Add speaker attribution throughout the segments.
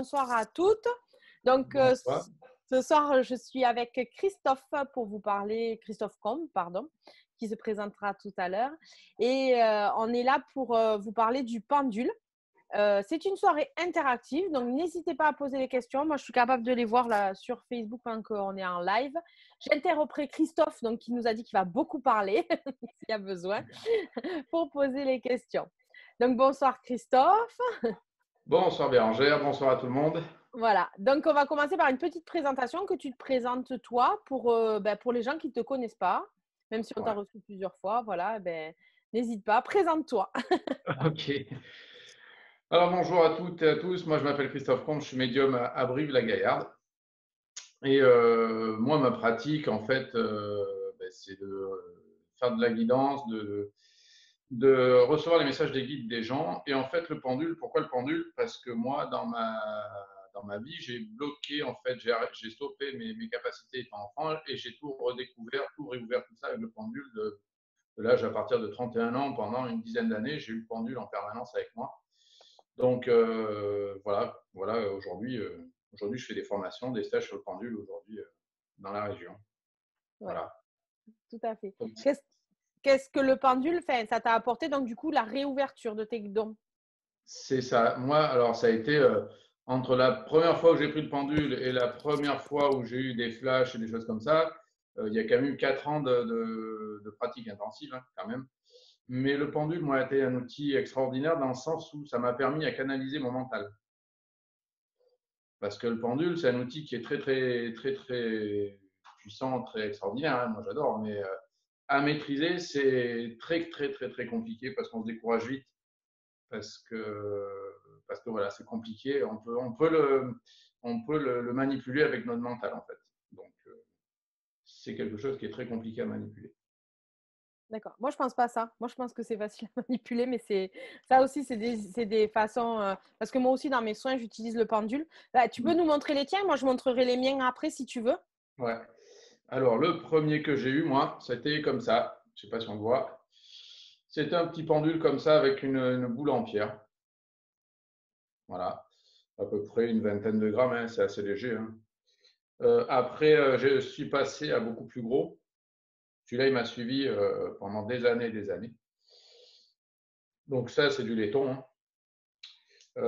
Speaker 1: bonsoir à toutes. Donc,
Speaker 2: Bonsoir.
Speaker 1: ce soir, je suis avec Christophe pour vous parler, Christophe Combe, pardon, qui se présentera tout à l'heure. Et on est là pour vous parler du pendule. C'est une soirée interactive, donc n'hésitez pas à poser les questions. Moi, je suis capable de les voir là sur Facebook quand on est en live. J'interromprai Christophe, donc, qui nous a dit qu'il va beaucoup parler, s'il y a besoin, pour poser les questions. Donc, bonsoir Christophe.
Speaker 2: Bonsoir Bérangère, bonsoir à tout le monde.
Speaker 1: Voilà, donc on va commencer par une petite présentation que tu te présentes toi pour les gens qui ne te connaissent pas, même si on t'a
Speaker 2: Ouais.
Speaker 1: reçu plusieurs fois, voilà, n'hésite pas, présente-toi.
Speaker 2: Ok. Alors bonjour à toutes et à tous. Moi je m'appelle Christophe Combe, je suis médium à Brive-la-Gaillarde. Et moi ma pratique en fait, c'est de faire de la guidance, de recevoir les messages des guides des gens. Et en fait le pendule, pourquoi le pendule? Parce que moi dans ma vie j'ai bloqué en fait, j'ai stoppé mes capacités étant enfant et j'ai tout redécouvert, tout réouvert tout ça avec le pendule de l'âge à partir de 31 ans, pendant une dizaine d'années, j'ai eu le pendule en permanence avec moi. Donc voilà aujourd'hui, je fais des formations, des stages sur le pendule aujourd'hui dans la région.
Speaker 1: Ouais,
Speaker 2: Voilà.
Speaker 1: tout à fait.
Speaker 2: Donc,
Speaker 1: Qu'est-ce que le pendule fait? Ça t'a apporté donc du coup la réouverture de tes dons.
Speaker 2: c'est ça. Moi, alors ça a été entre la première fois où j'ai pris le pendule et la première fois où j'ai eu des flashs et des choses comme ça, il y a quand même eu 4 ans de pratique intensive, hein, quand même. Mais le pendule, moi, a été un outil extraordinaire dans le sens où ça m'a permis à canaliser mon mental. Parce que le pendule, c'est un outil qui est très puissant, très extraordinaire, hein, moi j'adore, mais à maîtriser, c'est très compliqué parce qu'on se décourage vite, parce que, parce que voilà, c'est compliqué. On peut le manipuler avec notre mental, en fait. Donc, c'est quelque chose qui est très compliqué à manipuler.
Speaker 1: D'accord. Moi, je pense pas ça. Moi, je pense que c'est facile à manipuler, mais c'est ça aussi, c'est des façons. Parce que moi aussi, dans mes soins, j'utilise le pendule. Bah, tu peux nous montrer les tiens. Moi, je montrerai les miens après si tu veux.
Speaker 2: Ouais. Alors, le premier que j'ai eu, moi, c'était comme ça. Je ne sais pas si on le voit. C'était un petit pendule comme ça avec une boule en pierre. Voilà. À peu près une vingtaine de grammes, hein, c'est assez léger, hein. Après, je suis passé à beaucoup plus gros. Celui-là, il m'a suivi pendant des années et des années. Donc ça, c'est du laiton, hein.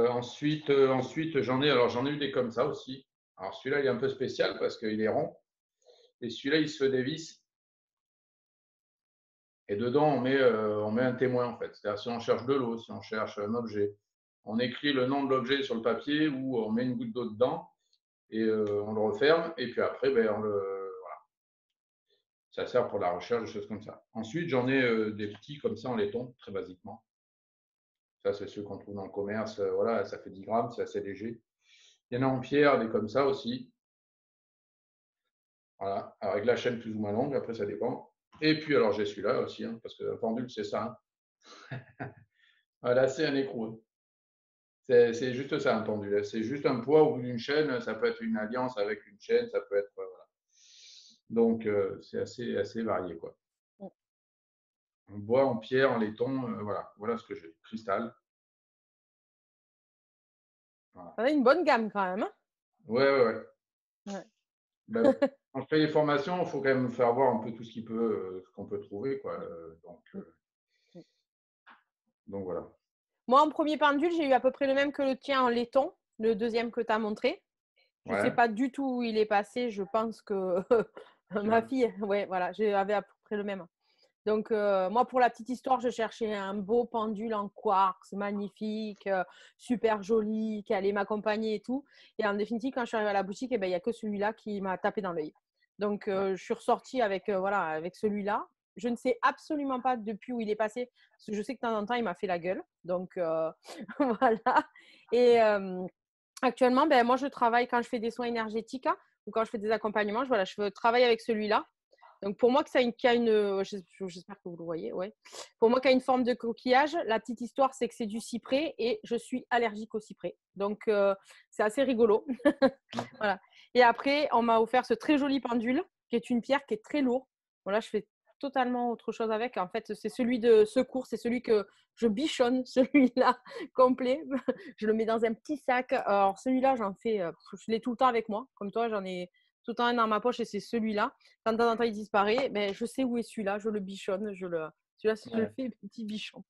Speaker 2: Ensuite, j'en ai eu des comme ça aussi. Alors celui-là, il est un peu spécial parce qu'il est rond. Et celui-là, il se dévisse. Et dedans, on met un témoin en fait. C'est-à-dire si on cherche de l'eau, si on cherche un objet, on écrit le nom de l'objet sur le papier ou on met une goutte d'eau dedans et on le referme. Et puis après, voilà. Ça sert pour la recherche, des choses comme ça. Ensuite, j'en ai des petits comme ça en laiton, très basiquement. Ça, c'est ceux qu'on trouve dans le commerce. Voilà, ça fait 10 grammes, c'est assez léger. Il y en a en pierre, des comme ça aussi. Voilà, avec la chaîne plus ou moins longue, après ça dépend. Et puis alors j'ai celui-là aussi, hein, parce que le pendule, c'est ça, hein. Voilà, c'est un écrou, hein. C'est juste ça, un pendule. C'est juste un poids au bout d'une chaîne. Ça peut être une alliance avec une chaîne, ça peut être. Voilà. Donc, c'est assez varié, quoi. En bois, en pierre, en laiton, voilà. Voilà ce que j'ai. Cristal. Voilà.
Speaker 1: Ça a une bonne gamme quand même, hein.
Speaker 2: Ouais.
Speaker 1: Ouais.
Speaker 2: Ben, quand je fais les formations, il faut quand même faire voir un peu tout ce qu'on peut trouver, quoi. Donc voilà.
Speaker 1: Moi, en premier pendule, j'ai eu à peu près le même que le tien en laiton, le deuxième que tu as montré. Je ne sais
Speaker 2: Ouais.
Speaker 1: pas du tout où il est passé. Je pense que ma
Speaker 2: Tiens.
Speaker 1: fille, ouais, voilà, j'avais à peu près le même. Donc, moi, pour la petite histoire, je cherchais un beau pendule en quartz, magnifique, super joli, qui allait m'accompagner et tout. Et en définitive, quand je suis arrivée à la boutique, il n'y a que celui-là qui m'a tapé dans l'œil. Donc,
Speaker 2: Ouais.
Speaker 1: je suis ressortie avec, voilà, avec celui-là. Je ne sais absolument pas depuis où il est passé, parce que je sais que de temps en temps, il m'a fait la gueule. Donc, voilà. Et actuellement, moi, je travaille quand je fais des soins énergétiques, hein, ou quand je fais des accompagnements. Voilà, je travaille avec celui-là. Donc, pour moi, j'espère que vous le voyez, ouais. Pour moi, qui a une forme de coquillage, la petite histoire, c'est que c'est du cyprès et je suis allergique au cyprès. Donc, c'est assez rigolo. Voilà. Et après, on m'a offert ce très joli pendule, qui est une pierre qui est très lourde. Voilà, je fais totalement autre chose avec. En fait, c'est celui de secours, c'est celui que je bichonne, celui-là complet. Je le mets dans un petit sac. Alors, celui-là, je l'ai tout le temps avec moi. Comme toi, j'en ai tout le temps un dans ma poche et c'est celui-là. Quand de temps en temps il disparaît, ben, je sais où est celui-là, je le bichonne, celui-là, je le
Speaker 2: Ouais,
Speaker 1: fais petit bichon.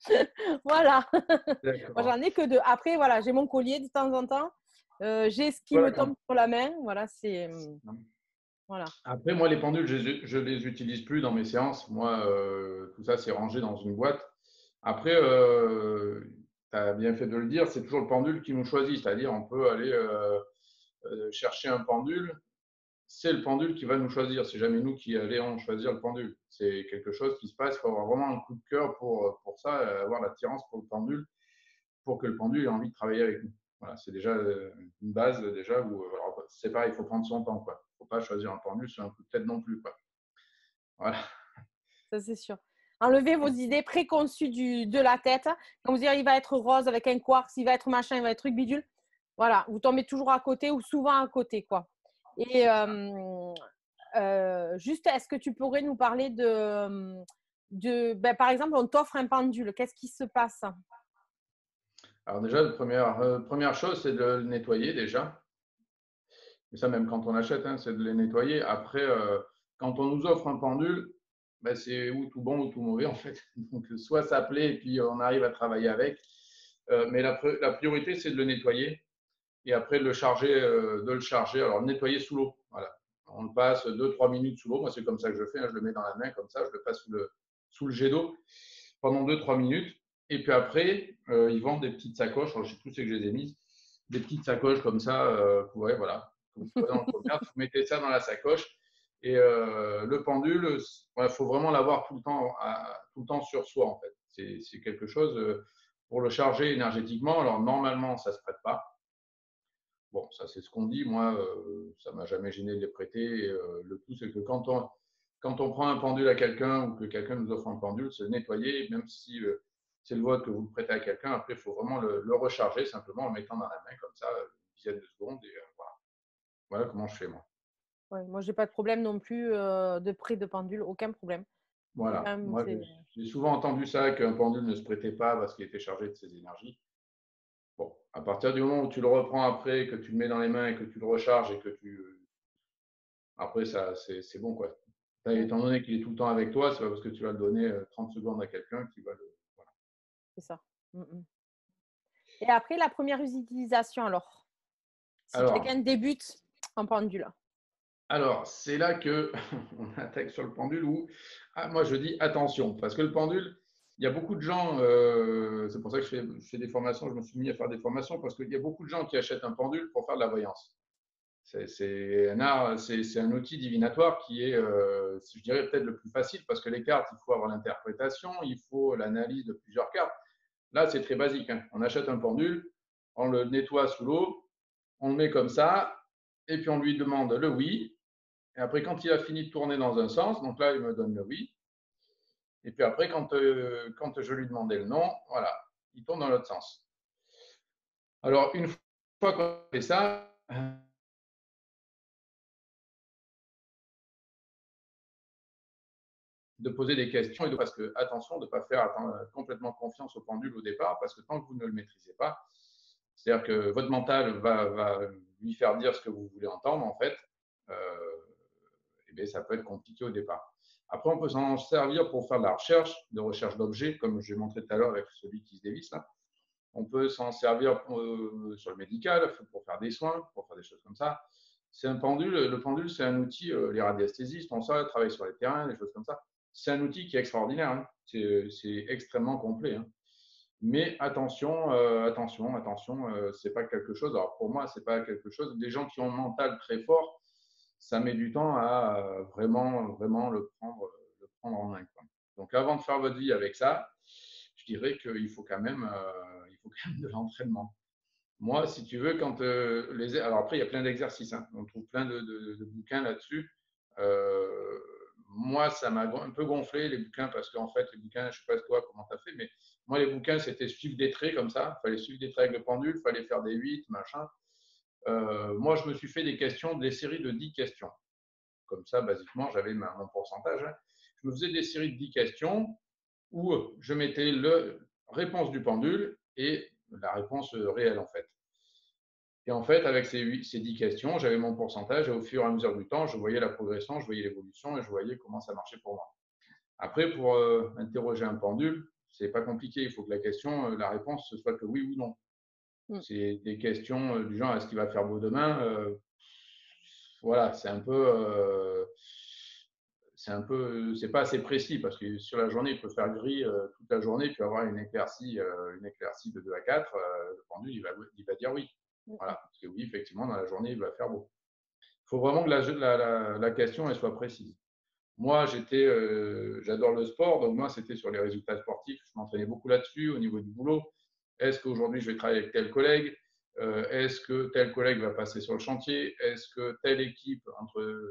Speaker 1: Voilà. Moi,
Speaker 2: d'accord.
Speaker 1: j'en ai que deux. Après, voilà, j'ai mon collier de temps en temps. J'ai ce qui me
Speaker 2: Voilà,
Speaker 1: tombe sur la main. Voilà, voilà.
Speaker 2: après, moi, les pendules, je les utilise plus dans mes séances. Moi, tout ça, c'est rangé dans une boîte. Après, tu as bien fait de le dire, c'est toujours le pendule qui nous choisit. C'est-à-dire, on peut aller chercher un pendule. C'est le pendule qui va nous choisir. C'est jamais nous qui allons choisir le pendule. C'est quelque chose qui se passe. Il faut avoir vraiment un coup de cœur pour ça, avoir l'attirance pour le pendule, pour que le pendule ait envie de travailler avec nous. Voilà, c'est déjà une base déjà où c'est pareil, il faut prendre son temps, quoi. Il ne faut pas choisir un pendule sur un coup de tête non plus, quoi. Voilà.
Speaker 1: Ça, c'est sûr. Enlevez vos idées préconçues de la tête. Quand vous direz il va être rose avec un quartz, il va être machin, il va être truc bidule. Voilà, vous tombez toujours à côté ou souvent à côté, quoi. Et juste, est-ce que tu pourrais nous parler ben, par exemple, on t'offre un pendule. Qu'est-ce qui se passe?
Speaker 2: Alors déjà, la première chose, c'est de le nettoyer déjà. Et ça, même quand on achète, hein, c'est de les nettoyer. Après, quand on nous offre un pendule, ben, c'est ou tout bon ou tout mauvais en fait. Donc, soit ça plaît et puis on arrive à travailler avec. Mais la priorité, c'est de le nettoyer et après de le charger. Alors, nettoyer sous l'eau. Voilà. On le passe 2-3 minutes sous l'eau. Moi, c'est comme ça que je fais, hein. Je le mets dans la main comme ça, je le passe sous le jet d'eau pendant 2-3 minutes. Et puis après, ils vendent des petites sacoches. Alors, je sais plus c'est que je les ai mises. Des petites sacoches comme ça. Ouais, voilà. Vous trouvez dans le commerce, vous mettez ça dans la sacoche. Et le pendule, il faut vraiment l'avoir tout le temps sur soi, en fait. C'est quelque chose pour le charger énergétiquement. Alors, normalement, ça ne se prête pas. Bon, ça, c'est ce qu'on dit. Moi, ça ne m'a jamais gêné de les prêter. Le tout, c'est que quand on prend un pendule à quelqu'un ou que quelqu'un nous offre un pendule, c'est le nettoyer, même si c'est le vôtre que vous le prêtez à quelqu'un. Après, il faut vraiment le recharger simplement en le mettant dans la main comme ça, une dizaine de secondes. Et voilà. Voilà comment je fais, moi.
Speaker 1: Ouais, moi, j'ai pas de problème non plus de prêt de pendule, aucun problème.
Speaker 2: Voilà.
Speaker 1: Même,
Speaker 2: Moi, j'ai souvent entendu ça, qu'un pendule ne se prêtait pas parce qu'il était chargé de ses énergies. Bon, à partir du moment où tu le reprends après, que tu le mets dans les mains et que tu le recharges et que après, ça, c'est bon, quoi.
Speaker 1: mm,
Speaker 2: Étant donné qu'il est tout le temps avec toi, c'est pas parce que tu vas le donner 30 secondes à quelqu'un qui va le. Voilà.
Speaker 1: c'est ça. Et après, la première utilisation, alors, si
Speaker 2: Alors,
Speaker 1: quelqu'un débute en pendule.
Speaker 2: c'est là que on attaque sur le pendule où moi je dis attention, parce que le pendule, il y a beaucoup de gens, c'est pour ça que je fais des formations, je me suis mis à faire des formations, parce qu'il y a beaucoup de gens qui achètent un pendule pour faire de la voyance. C'est un art, c'est un outil divinatoire qui est, je dirais, peut-être le plus facile, parce que les cartes, il faut avoir l'interprétation, il faut l'analyse de plusieurs cartes. Là, c'est très basique, hein. On achète un pendule, on le nettoie sous l'eau, on le met comme ça, et puis on lui demande le oui. Et après, quand il a fini de tourner dans un sens, donc là, il me donne le oui. Et puis après, quand je lui demandais le non, voilà, il tourne dans l'autre sens. Alors, une fois qu'on fait ça, de poser des questions et parce que, attention, de ne pas faire complètement confiance au pendule au départ, parce que tant que vous ne le maîtrisez pas, c'est-à-dire que votre mental va lui faire dire ce que vous voulez entendre, en fait, et bien, ça peut être compliqué au départ. Après, on peut s'en servir pour faire de la recherche d'objets, comme j'ai montré tout à l'heure avec celui qui se dévisse là. On peut s'en servir sur le médical, pour faire des soins, pour faire des choses comme ça. C'est un pendule. Le pendule, c'est un outil, les radiesthésistes, on ça, travaillent sur les terrains, des choses comme ça. C'est un outil qui est extraordinaire. Hein. C'est extrêmement complet. Hein. Mais attention, c'est pas quelque chose. Alors pour moi, c'est pas quelque chose. Des gens qui ont un mental très fort, ça met du temps à vraiment le prendre en main, quoi. Donc avant de faire votre vie avec ça, je dirais qu'il faut quand même de l'entraînement. Moi, si tu veux, alors après, il y a plein d'exercices, hein. On trouve plein de bouquins là-dessus. Euh, Moi, ça m'a un peu gonflé les bouquins parce qu'en fait, les bouquins, je ne sais pas toi comment tu as fait, mais moi, les bouquins, c'était suivre des traits comme ça. Il fallait suivre des traits avec le pendule, il fallait faire des 8, machin. Moi, je me suis fait des séries de 10 questions. Comme ça, basiquement, j'avais mon pourcentage, hein. je me faisais des séries de 10 questions où je mettais la réponse du pendule et la réponse réelle en fait. Et en fait, avec ces 10 questions, j'avais mon pourcentage et au fur et à mesure du temps, je voyais la progression, je voyais l'évolution et je voyais comment ça marchait pour moi. Après, pour interroger un pendule, c'est pas compliqué. Il faut que la question, la réponse, ce soit que oui ou non.
Speaker 1: Mm.
Speaker 2: C'est des questions du genre est-ce qu'il va faire beau demain voilà, c'est pas assez précis parce que sur la journée, il peut faire gris toute la journée, puis avoir une éclaircie de 2 à 4, le pendule, il va dire oui. Voilà, parce que oui, effectivement, dans la journée, il va faire beau. Il faut vraiment que la question elle soit précise. Moi, j'adore le sport, donc moi, c'était sur les résultats sportifs. Je m'entraînais beaucoup là-dessus au niveau du boulot. Est-ce qu'aujourd'hui, je vais travailler avec tel collègue Est-ce que tel collègue va passer sur le chantier Est-ce que telle équipe,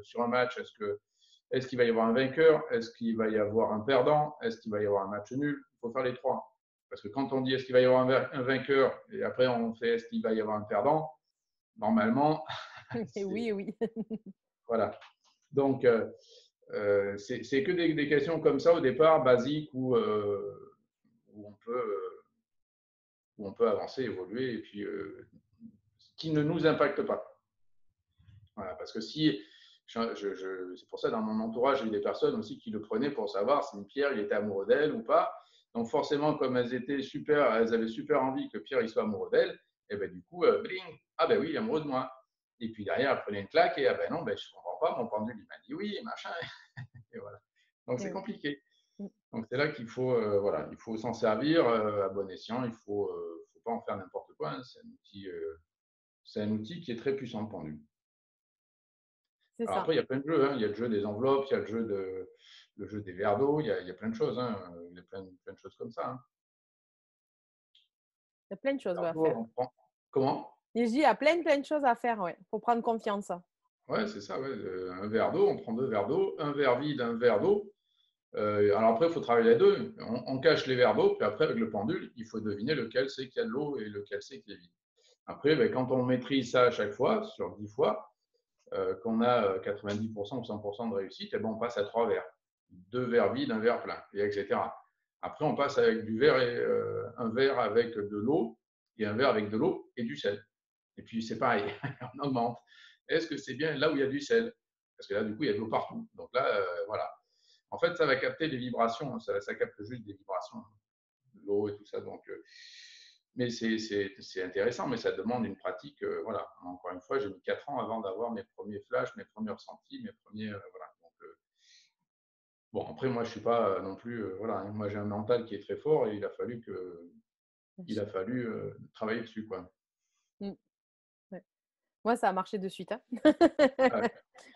Speaker 2: sur un match, est-ce qu'il va y avoir un vainqueur Est-ce qu'il va y avoir un perdant Est-ce qu'il va y avoir un match nul Il faut faire les trois. Parce que quand on dit est-ce qu'il va y avoir un vainqueur et après on fait est-ce qu'il va y avoir un perdant, normalement,
Speaker 1: Oui, oui.
Speaker 2: voilà. Donc, c'est que des questions comme ça au départ, basiques, où on peut avancer, évoluer, et puis qui ne nous impactent pas. Voilà, parce que si, c'est pour ça dans mon entourage, j'ai eu des personnes aussi qui le prenaient pour savoir si Pierre il était amoureux d'elle ou pas. Donc forcément, comme elles avaient super envie que Pierre il soit amoureux d'elle, et ben du coup, bling, ah ben oui, il est amoureux de moi. Et puis derrière, elle prenait une claque et ah ben non, ben, je ne comprends pas, mon pendule il m'a dit oui, machin. Et voilà. Donc c'est compliqué. Donc c'est là qu'il faut, voilà, il faut s'en servir à bon escient. Il faut pas en faire n'importe quoi. Hein. C'est un outil qui est très puissant, le pendule.
Speaker 1: C'est
Speaker 2: Alors
Speaker 1: ça.
Speaker 2: après, il y a plein de jeux. Hein. Il y a le jeu des enveloppes, il y a le jeu des verres d'eau. Il y a plein de choses. Hein. Il y a plein de choses comme ça. Hein.
Speaker 1: Il y a plein de choses
Speaker 2: Alors
Speaker 1: à
Speaker 2: toi,
Speaker 1: faire.
Speaker 2: on prend. Comment?
Speaker 1: Et je dis, il y a plein de choses à faire, ouais, pour prendre confiance.
Speaker 2: Ouais, c'est ça. Ouais. Un verre d'eau, on prend 2 verres d'eau, un verre vide, un verre d'eau. Alors après, il faut travailler les deux. On cache les verres d'eau, puis après, avec le pendule, il faut deviner lequel c'est qui a de l'eau et lequel c'est qui est vide. Après, ben, quand on maîtrise ça à chaque fois, sur 10 fois, qu'on a 90% ou 100% de réussite, et ben, on passe à 3 verres. 2 verres vides, un verre plein, et etc. Après, on passe avec du verre et un verre avec de l'eau et un verre avec de l'eau et du sel. Et puis, c'est pareil, on augmente. Est-ce que c'est bien là où il y a du sel? Parce que là, du coup, il y a de l'eau partout. Donc là, voilà. En fait, ça va capter les vibrations. Hein. Ça capte juste des vibrations, de l'eau et tout ça. Donc, mais c'est intéressant, mais ça demande une pratique. Voilà. Encore une fois, j'ai mis 4 ans avant d'avoir mes premiers flashs, mes premiers ressentis, mes premiers. Voilà. Donc, bon, après, moi, je suis pas non plus. Voilà. Moi, j'ai un mental qui est très fort et il a fallu travailler dessus, quoi.
Speaker 1: Mm. Ouais. Moi, ça a marché de suite. Hein.
Speaker 2: Ouais.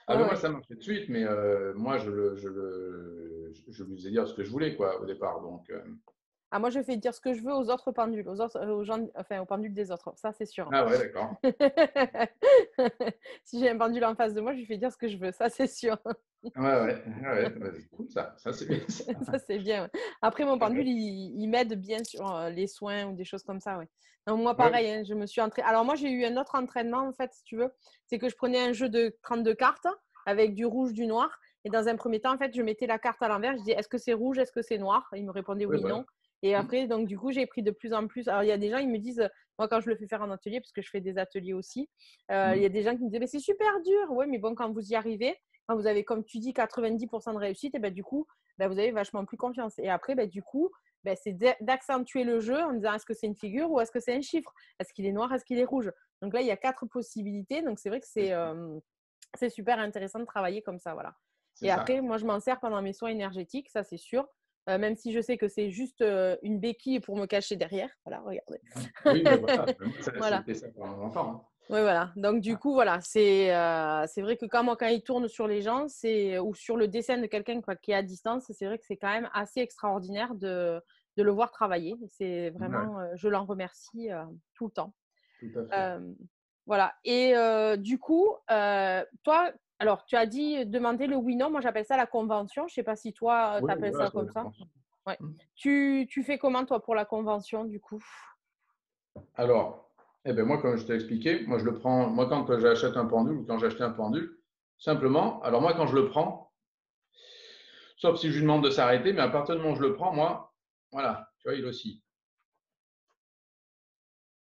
Speaker 2: Ah
Speaker 1: Ouais,
Speaker 2: ben moi,
Speaker 1: ouais.
Speaker 2: ça marchait de suite, mais moi, je lui faisais dire ce que je voulais, quoi, au départ. Donc,
Speaker 1: Ah, moi, je fais dire ce que je veux aux autres pendules, aux gens, enfin, aux pendules des autres. Ça, c'est sûr.
Speaker 2: ah ouais, d'accord.
Speaker 1: Si j'ai un pendule en face de moi, je lui fais dire ce que je veux. Ça, c'est sûr.
Speaker 2: Ouais, c'est cool ça. Ça, c'est bien ça.
Speaker 1: Ça, c'est bien. Ouais. Après, mon
Speaker 2: Ouais,
Speaker 1: pendule, il m'aide bien sur les soins ou des choses comme ça. Ouais. Donc, moi,
Speaker 2: ouais,
Speaker 1: pareil, hein, je me suis entraînée. Alors, moi, j'ai eu un autre entraînement, en fait, si tu veux. C'est que je prenais un jeu de 32 cartes avec du rouge, du noir. Et dans un premier temps, en fait, je mettais la carte à l'envers. Je disais, est-ce que c'est rouge, est-ce que c'est noir? Il me répondait
Speaker 2: ouais,
Speaker 1: oui,
Speaker 2: voilà.
Speaker 1: non. Et après, donc, du coup, j'ai pris de plus en plus. Alors, il y a des gens, ils me disent, moi, quand je le fais faire en atelier, parce que je fais des ateliers aussi, il y a des gens qui me disent, mais c'est super dur. Oui, mais bon, quand vous y arrivez, quand vous avez, comme tu dis, 90% de réussite, et ben, du coup, ben, vous avez vachement plus confiance. Et après, ben, du coup, ben, c'est d'accentuer le jeu en disant est-ce que c'est une figure ou est-ce que c'est un chiffre? Est-ce qu'il est noir? Est-ce qu'il est rouge? Donc là, il y a 4 possibilités. Donc c'est vrai que c'est super intéressant de travailler comme ça. Voilà.
Speaker 2: C'est
Speaker 1: Et
Speaker 2: ça.
Speaker 1: après, moi, je m'en sers pendant mes soins énergétiques, ça c'est sûr. Même si je sais que c'est juste une béquille pour me cacher derrière. Voilà, regardez.
Speaker 2: Oui, ben voilà. Moi,
Speaker 1: Voilà.
Speaker 2: c'était ça pendant longtemps. Hein.
Speaker 1: Oui, voilà. Donc, du coup, voilà, c'est vrai que quand il tourne sur les gens, ou sur le dessin de quelqu'un qui est à distance, c'est vrai que c'est quand même assez extraordinaire de le voir travailler. C'est
Speaker 2: Ouais,
Speaker 1: vraiment, je l'en remercie tout le temps.
Speaker 2: tout à fait.
Speaker 1: Euh, voilà. Et du coup, toi, alors, tu as dit demander le oui-non. Moi, j'appelle ça la convention. Je ne sais pas si toi, tu
Speaker 2: Oui,
Speaker 1: appelles
Speaker 2: voilà,
Speaker 1: ça
Speaker 2: ça
Speaker 1: comme ça.
Speaker 2: dépend.
Speaker 1: Ouais. Tu fais comment, toi, pour la convention, du coup?
Speaker 2: Alors, eh ben moi, comme je t'ai expliqué, moi, je le prends. Moi, quand j'achète un pendule ou quand j'achète un pendule, simplement, alors moi, quand je le prends, Sauf si je lui demande de s'arrêter, mais à partir du moment où je le prends, moi, voilà, tu vois, il oscille.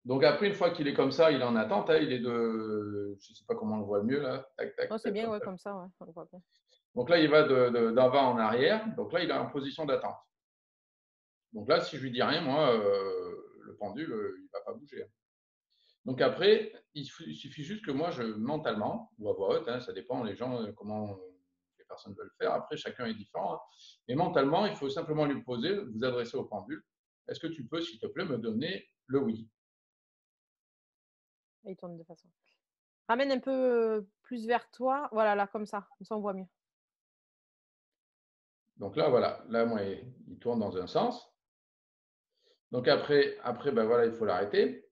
Speaker 2: Donc après, une fois qu'il est comme ça, il est en attente, hein, il est de, je ne sais pas comment on le voit le mieux là, tac, tac,
Speaker 1: Oh, c'est
Speaker 2: tac,
Speaker 1: bien,
Speaker 2: comme
Speaker 1: ouais,
Speaker 2: ça.
Speaker 1: comme ça, ouais. On voit bien.
Speaker 2: Donc là, il va d'avant en arrière. Donc là, il est en position d'attente. Donc là, si je lui dis rien, moi, le pendule, il ne va pas bouger. Donc après, il suffit juste que moi, mentalement, ou à voix haute, hein, ça dépend les gens, comment les personnes veulent faire. Après, chacun est différent. Hein. Mais mentalement, il faut simplement lui poser, vous adresser au pendule. Est-ce que tu peux, s'il te plaît, me donner le oui?
Speaker 1: Et il tourne de façon. Ramène un peu plus vers toi. Voilà, là, comme ça, on voit mieux.
Speaker 2: Donc là, voilà. Là, moi, il tourne dans un sens. Donc après ben voilà, il faut l'arrêter.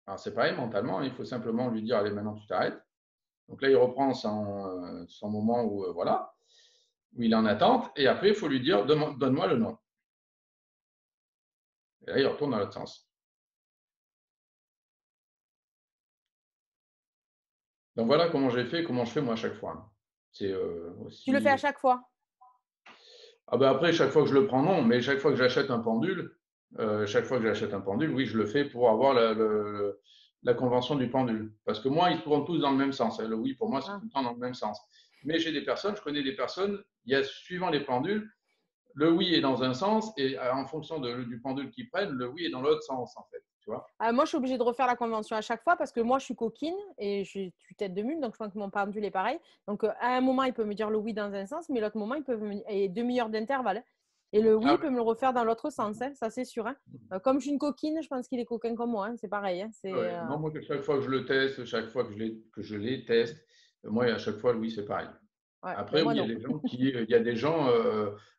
Speaker 2: Alors c'est pareil, mentalement, il faut simplement lui dire, allez, maintenant tu t'arrêtes. Donc là, il reprend son moment où, voilà, où il est en attente. Et après, il faut lui dire, donne-moi le nom. Et là, il retourne dans l'autre sens. Donc voilà comment j'ai fait, comment je fais moi à chaque fois. C'est
Speaker 1: Tu le fais
Speaker 2: aussi.
Speaker 1: à chaque fois.
Speaker 2: Ah ben après, chaque fois que je le prends, non, mais chaque fois que j'achète un pendule, oui, je le fais pour avoir la convention du pendule. Parce que moi, ils tournent tous dans le même sens. Le oui, pour moi, c'est
Speaker 1: Ah.
Speaker 2: tout le temps dans le même sens. Mais j'ai des personnes, je connais des personnes, il y a suivant les pendules, le oui est dans un sens et en fonction du pendule qu'ils prennent, le oui est dans l'autre sens, en fait. Tu vois?
Speaker 1: Moi, je suis obligée de refaire la convention à chaque fois parce que moi, je suis coquine et je suis tête de mule, donc je pense que mon pendule est pareil. Donc, à un moment, il peut me dire le oui dans un sens, mais l'autre moment, il peut me et demi-heure d'intervalle. Hein. Et le oui,
Speaker 2: Ah
Speaker 1: il peut me le refaire dans l'autre sens, hein, ça c'est sûr. Hein. Comme je suis une coquine, je pense qu'il est coquin comme moi, hein, c'est pareil. Hein,
Speaker 2: ouais. Non, moi, chaque fois que je le teste, chaque fois que je les teste, moi, à chaque fois, le oui, c'est pareil.
Speaker 1: ouais, ben
Speaker 2: Après, oui,
Speaker 1: moi non.
Speaker 2: il y a des gens,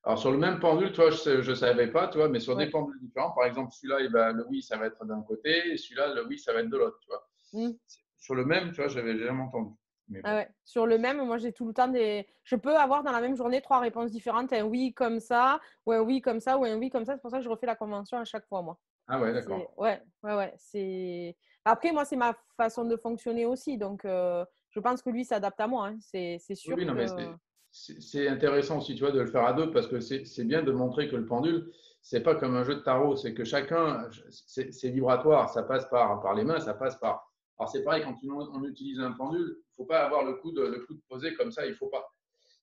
Speaker 2: alors sur le même pendule, toi, je ne savais pas, toi, mais sur des
Speaker 1: Ouais.
Speaker 2: pendules différents, par exemple, celui-là, le oui, ça va être d'un côté, et celui-là, le oui, ça va être de l'autre, tu vois.
Speaker 1: Mm.
Speaker 2: Sur le même, tu vois, j'avais jamais entendu. Mais
Speaker 1: Ah
Speaker 2: bon.
Speaker 1: ouais. Sur le même, moi j'ai tout le temps des. Je peux avoir dans la même journée trois réponses différentes, un oui comme ça, ou un oui comme ça, ou un oui comme ça. C'est pour ça que je refais la convention à chaque fois, moi.
Speaker 2: Ah ouais,
Speaker 1: C'est
Speaker 2: d'accord.
Speaker 1: ouais, ouais, ouais. C'est après moi c'est ma façon de fonctionner aussi, donc je pense que lui s'adapte à moi. Hein. C'est
Speaker 2: Oui,
Speaker 1: sûr
Speaker 2: oui, non, mais
Speaker 1: que
Speaker 2: c'est intéressant aussi, tu vois, de le faire à deux, parce que c'est bien de montrer que le pendule, c'est pas comme un jeu de tarot, c'est que chacun, c'est vibratoire, ça passe par les mains, ça passe par. Alors c'est pareil, quand on utilise un pendule, il faut pas avoir le coude posé comme ça, il faut pas.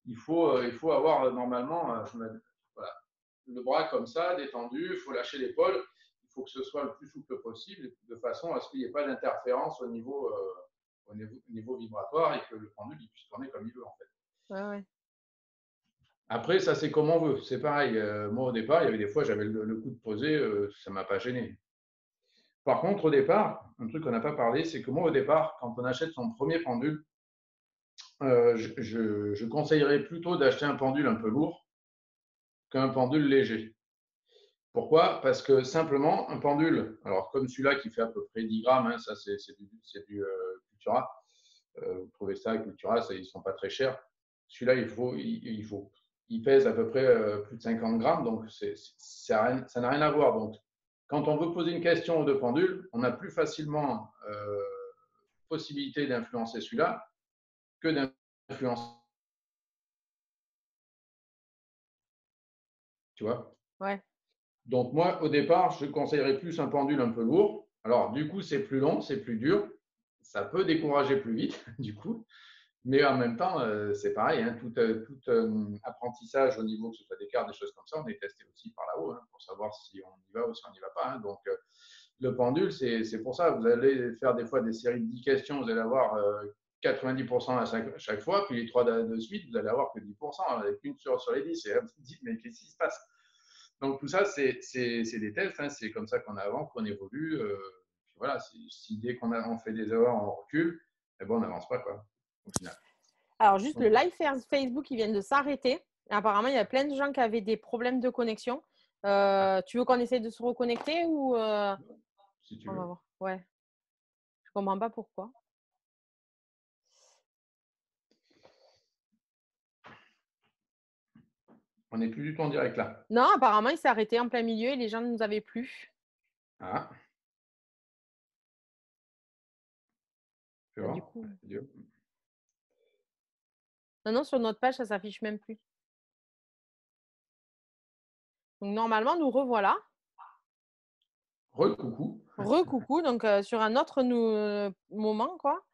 Speaker 2: Il faut avoir normalement voilà, le bras comme ça, détendu, il faut lâcher l'épaule, il faut que ce soit le plus souple possible, de façon à ce qu'il n'y ait pas d'interférence au niveau vibratoire et que le pendule il puisse tourner comme il veut en fait.
Speaker 1: ouais, ouais.
Speaker 2: Après, ça c'est comme on veut, c'est pareil. Moi au départ, il y avait des fois j'avais le coude posé, ça ne m'a pas gêné. Par contre, au départ, un truc qu'on n'a pas parlé, c'est que moi au départ, quand on achète son premier pendule, je conseillerais plutôt d'acheter un pendule un peu lourd qu'un pendule léger. Pourquoi? Parce que simplement, un pendule, alors comme celui-là qui fait à peu près 10 grammes, hein, ça c'est du Cultura, vous trouvez ça à Cultura, ils ne sont pas très chers. Celui-là, il pèse à peu près plus de 50 grammes, donc ça n'a rien à voir. Donc, quand on veut poser une question aux deux pendules, on a plus facilement possibilité d'influencer celui-là que d'influencer, tu vois.
Speaker 1: Ouais.
Speaker 2: Donc moi, au départ, je conseillerais plus un pendule un peu lourd. Alors du coup, c'est plus long, c'est plus dur. Ça peut décourager plus vite, du coup. Mais en même temps, c'est pareil. Hein, tout apprentissage au niveau, que ce soit des cartes, des choses comme ça, on est testé aussi par là-haut hein, pour savoir si on y va ou si on n'y va pas. Hein. Donc le pendule, c'est pour ça. Vous allez faire des fois des séries de 10 questions, vous allez avoir 90% à chaque fois, puis les trois de suite, vous allez avoir que 10%, avec une sur les 10. Et là, vous vous dites, mais qu'est-ce qui se passe? Donc tout ça, c'est des tests, hein, c'est comme ça qu'on avance, qu'on évolue. Puis voilà, si dès on fait des erreurs, on recule, eh ben, on n'avance pas, quoi, au final.
Speaker 1: Alors juste le
Speaker 2: Donc,
Speaker 1: live Facebook, ils viennent de s'arrêter. Apparemment, il y a plein de gens qui avaient des problèmes de connexion. Tu veux qu'on essaye de se reconnecter ou
Speaker 2: si tu
Speaker 1: on va
Speaker 2: veux.
Speaker 1: voir. Ouais. Je comprends pas pourquoi.
Speaker 2: On n'est plus du tout en direct là.
Speaker 1: Non, apparemment, il s'est arrêté en plein milieu et les gens ne nous avaient plus.
Speaker 2: Ah, tu
Speaker 1: Du
Speaker 2: vois.
Speaker 1: coup, non, non, sur notre page, ça s'affiche même plus. Donc, normalement, nous revoilà.
Speaker 2: Recoucou.
Speaker 1: Recoucou, donc sur un autre moment, quoi.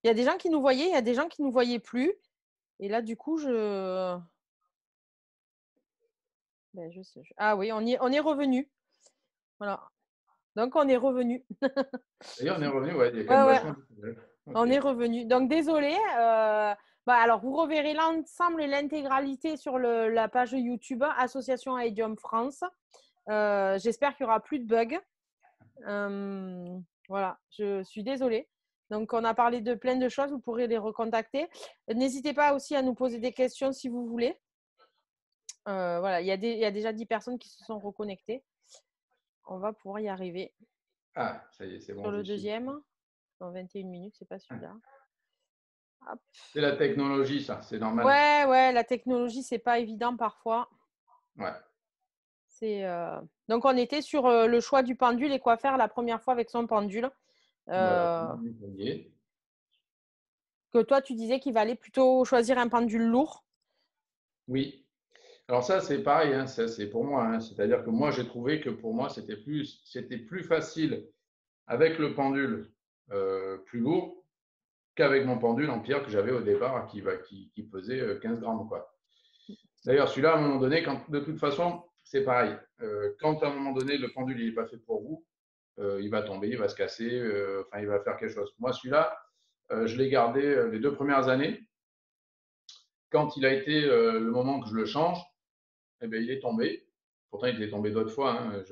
Speaker 1: Il y a des gens qui nous voyaient, il y a des gens qui nous voyaient plus. Et là, du coup, ben, ah oui, on est revenu. Voilà. Donc, on est revenu.
Speaker 2: D'ailleurs, on est revenu, ouais, il y a quand
Speaker 1: Ouais,
Speaker 2: même
Speaker 1: ouais,
Speaker 2: vachement de... Ok.
Speaker 1: on est revenu. Donc, désolé. Bah, alors, vous reverrez l'ensemble et l'intégralité sur la page YouTube Association Aedium France. J'espère qu'il n'y aura plus de bugs. Voilà, je suis désolée. Donc, on a parlé de plein de choses. Vous pourrez les recontacter. N'hésitez pas aussi à nous poser des questions si vous voulez. Voilà, il y a déjà 10 personnes qui se sont reconnectées. On va pouvoir y arriver.
Speaker 2: Ah, ça y est, c'est bon,
Speaker 1: Sur le
Speaker 2: j'ai suivi.
Speaker 1: deuxième, dans 21 minutes, c'est pas celui-là. Hop.
Speaker 2: C'est la technologie, ça, c'est normal.
Speaker 1: Ouais, la technologie, c'est pas évident parfois.
Speaker 2: Ouais.
Speaker 1: Donc, on était sur le choix du pendule et quoi faire la première fois avec son pendule.
Speaker 2: Voilà,
Speaker 1: Que toi, tu disais qu'il valait plutôt choisir un pendule lourd.
Speaker 2: oui. Alors ça, c'est pareil, hein, ça, c'est pour moi, hein. C'est-à-dire que moi, j'ai trouvé que pour moi, c'était plus facile avec le pendule plus lourd qu'avec mon pendule en pierre que j'avais au départ qui pesait 15 grammes, quoi. D'ailleurs, celui-là, à un moment donné, de toute façon, c'est pareil. Quand à un moment donné, le pendule il n'est pas fait pour vous, il va tomber, il va se casser, enfin, il va faire quelque chose. Moi, celui-là, je l'ai gardé les 2 premières années. Quand il a été le moment que je le change, eh bien, il est tombé. Pourtant, il était tombé d'autres fois, hein,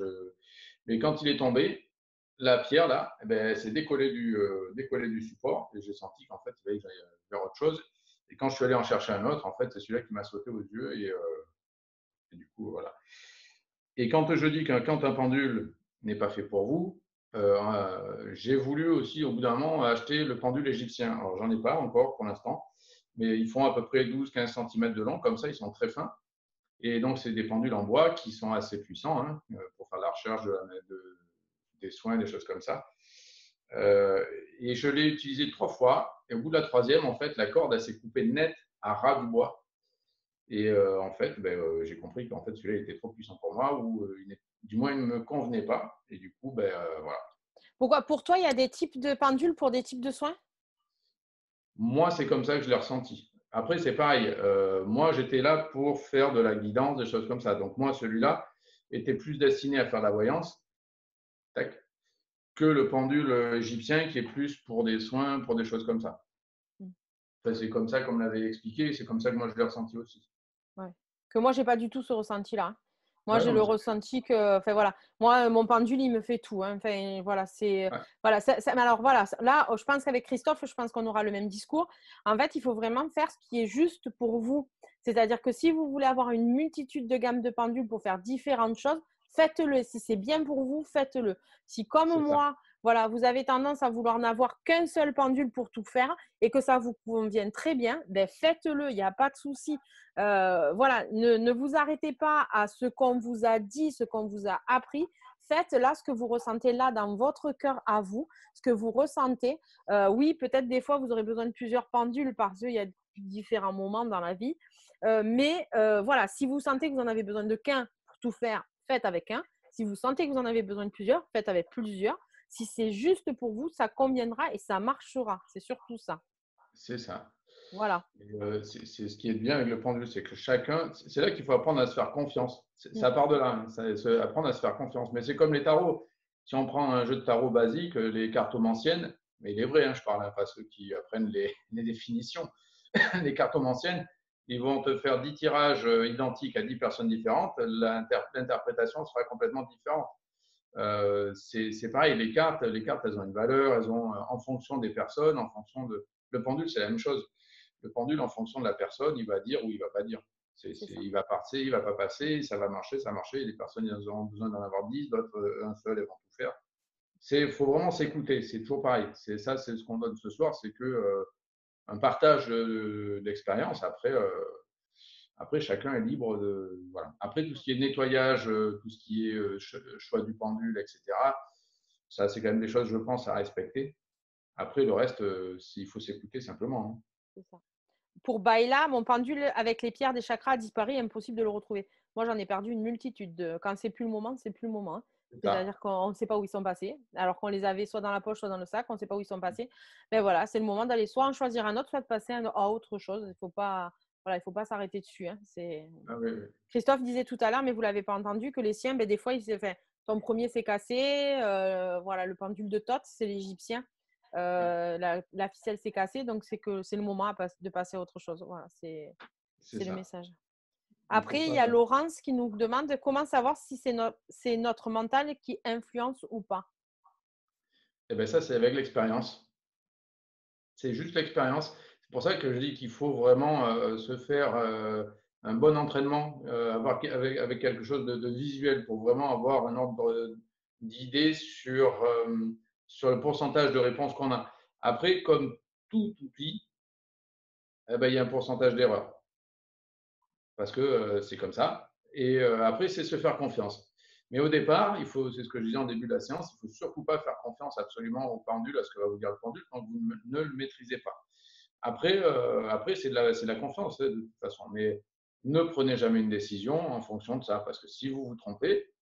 Speaker 2: mais quand il est tombé, la pierre, là, eh ben, s'est décollée du support et j'ai senti qu'en fait, il fallait que j'aille vers autre chose. Et quand je suis allé en chercher un autre, en fait, c'est celui-là qui m'a sauté aux yeux et du coup, voilà. Et quand je dis quand un pendule n'est pas fait pour vous, j'ai voulu aussi, au bout d'un moment, acheter le pendule égyptien. Alors, j'en ai pas encore pour l'instant, mais ils font à peu près 12-15 cm de long, comme ça, ils sont très fins. Et donc, c'est des pendules en bois qui sont assez puissants hein, pour faire la recherche des soins, des choses comme ça. Et je l'ai utilisé 3 fois. Et au bout de la troisième, en fait, la corde, elle s'est coupée net à ras du bois. Et en fait, ben, j'ai compris qu'en fait, celui-là était trop puissant pour moi, ou du moins, il ne me convenait pas. Et du coup, ben, voilà.
Speaker 1: Pourquoi? Pour toi, il y a des types de pendules pour des types de soins?
Speaker 2: Moi, c'est comme ça que je l'ai ressenti. Après, c'est pareil. Moi, j'étais là pour faire de la guidance, des choses comme ça. Donc, moi, celui-là était plus destiné à faire la voyance tac, que le pendule égyptien qui est plus pour des soins, pour des choses comme ça. Enfin, c'est comme ça qu'on me l'avait expliqué. C'est comme ça que moi, je l'ai ressenti aussi.
Speaker 1: Ouais. Que moi, j'ai pas du tout ce ressenti-là, hein. Moi,
Speaker 2: Ouais,
Speaker 1: j'ai
Speaker 2: non,
Speaker 1: le
Speaker 2: mais
Speaker 1: ressenti que, enfin voilà, moi, mon pendule, il me fait tout, hein. Enfin voilà,
Speaker 2: ouais,
Speaker 1: voilà. Mais alors voilà, là, je pense qu'avec Christophe, je pense qu'on aura le même discours. En fait, il faut vraiment faire ce qui est juste pour vous. C'est-à-dire que si vous voulez avoir une multitude de gammes de pendules pour faire différentes choses, faites-le. Si c'est bien pour vous, faites-le. Si comme
Speaker 2: c'est ça.
Speaker 1: moi, voilà, vous avez tendance à vouloir n'avoir qu'un seul pendule pour tout faire et que ça vous convienne très bien, ben faites-le. Il n'y a pas de souci. Voilà, ne vous arrêtez pas à ce qu'on vous a dit, ce qu'on vous a appris. Faites là ce que vous ressentez là dans votre cœur à vous, ce que vous ressentez. Oui, peut-être des fois vous aurez besoin de plusieurs pendules parce qu'il y a différents moments dans la vie. Mais voilà, si vous sentez que vous en avez besoin de qu'un pour tout faire, faites avec un. Si vous sentez que vous en avez besoin de plusieurs, faites avec plusieurs. Si c'est juste pour vous, ça conviendra et ça marchera. C'est surtout ça.
Speaker 2: C'est ça.
Speaker 1: Voilà.
Speaker 2: C'est ce qui est bien avec le pendule, c'est que chacun, c'est là qu'il faut apprendre à se faire confiance.
Speaker 1: Mm.
Speaker 2: Ça part de là, hein, apprendre à se faire confiance. Mais c'est comme les tarots. Si on prend un jeu de tarot basique, les cartomanciennes, mais il est vrai, hein, je parle pas ceux qui apprennent les définitions, les cartomanciennes, ils vont te faire 10 tirages identiques à 10 personnes différentes, l'interprétation sera complètement différente. C'est pareil, les cartes, elles ont une valeur, elles ont, en fonction des personnes, en fonction de. Le pendule, c'est la même chose. Le pendule, en fonction de la personne, il va dire ou il ne va pas dire.
Speaker 1: C'est ça.
Speaker 2: Il va passer, il ne va pas passer, ça va marcher, ça va marcher. Les personnes, elles auront besoin d'en avoir 10, d'autres, un seul, elles vont tout faire. Il faut vraiment s'écouter, c'est toujours pareil. C'est ça, c'est ce qu'on donne ce soir, c'est que un partage d'expérience. Après, chacun est libre de. Voilà. Après, tout ce qui est nettoyage, tout ce qui est choix du pendule, etc., ça, c'est quand même des choses, je pense, à respecter. Après, le reste, il faut s'écouter simplement, hein.
Speaker 1: C'est ça. Pour Baïla, mon pendule avec les pierres des chakras a disparu, impossible de le retrouver. Moi, j'en ai perdu une multitude. Quand c'est plus le moment, c'est plus le moment, hein.
Speaker 2: C'est ça.
Speaker 1: C'est-à-dire qu'on ne sait pas où ils sont passés, alors qu'on les avait soit dans la poche, soit dans le sac, on ne sait pas où ils sont passés. Ben voilà, c'est le moment d'aller soit en choisir un autre, soit de passer à autre chose. Il faut pas, voilà, il faut pas s'arrêter dessus, hein.
Speaker 2: Ah oui, oui.
Speaker 1: Christophe disait tout à l'heure, mais vous ne l'avez pas entendu, que les siens, ben, des fois, enfin, ton premier s'est cassé. Voilà, le pendule de Thoth, c'est l'Égyptien.
Speaker 2: Ouais,
Speaker 1: La ficelle s'est cassée, donc c'est que c'est le moment de passer à autre chose. Voilà,
Speaker 2: c'est
Speaker 1: c'est le
Speaker 2: ça.
Speaker 1: message.
Speaker 2: Il faut
Speaker 1: Après, il y
Speaker 2: pas.
Speaker 1: a Laurence qui nous demande comment savoir si c'est notre mental qui influence ou pas.
Speaker 2: Eh bien, ça, c'est avec l'expérience. C'est juste l'expérience. C'est pour ça que je dis qu'il faut vraiment se faire un bon entraînement, avec quelque chose de visuel pour vraiment avoir un ordre d'idée sur le pourcentage de réponses qu'on a. Après, comme tout outil, eh ben, il y a un pourcentage d'erreur parce que c'est comme ça. Et après, c'est se faire confiance. Mais au départ, c'est ce que je disais en début de la séance, il ne faut surtout pas faire confiance absolument au pendule, à ce que va vous dire le pendule, quand vous ne le maîtrisez pas. Après c'est de la confiance, hein, de toute façon. Mais ne prenez jamais une décision en fonction de ça, parce que si vous vous trompez,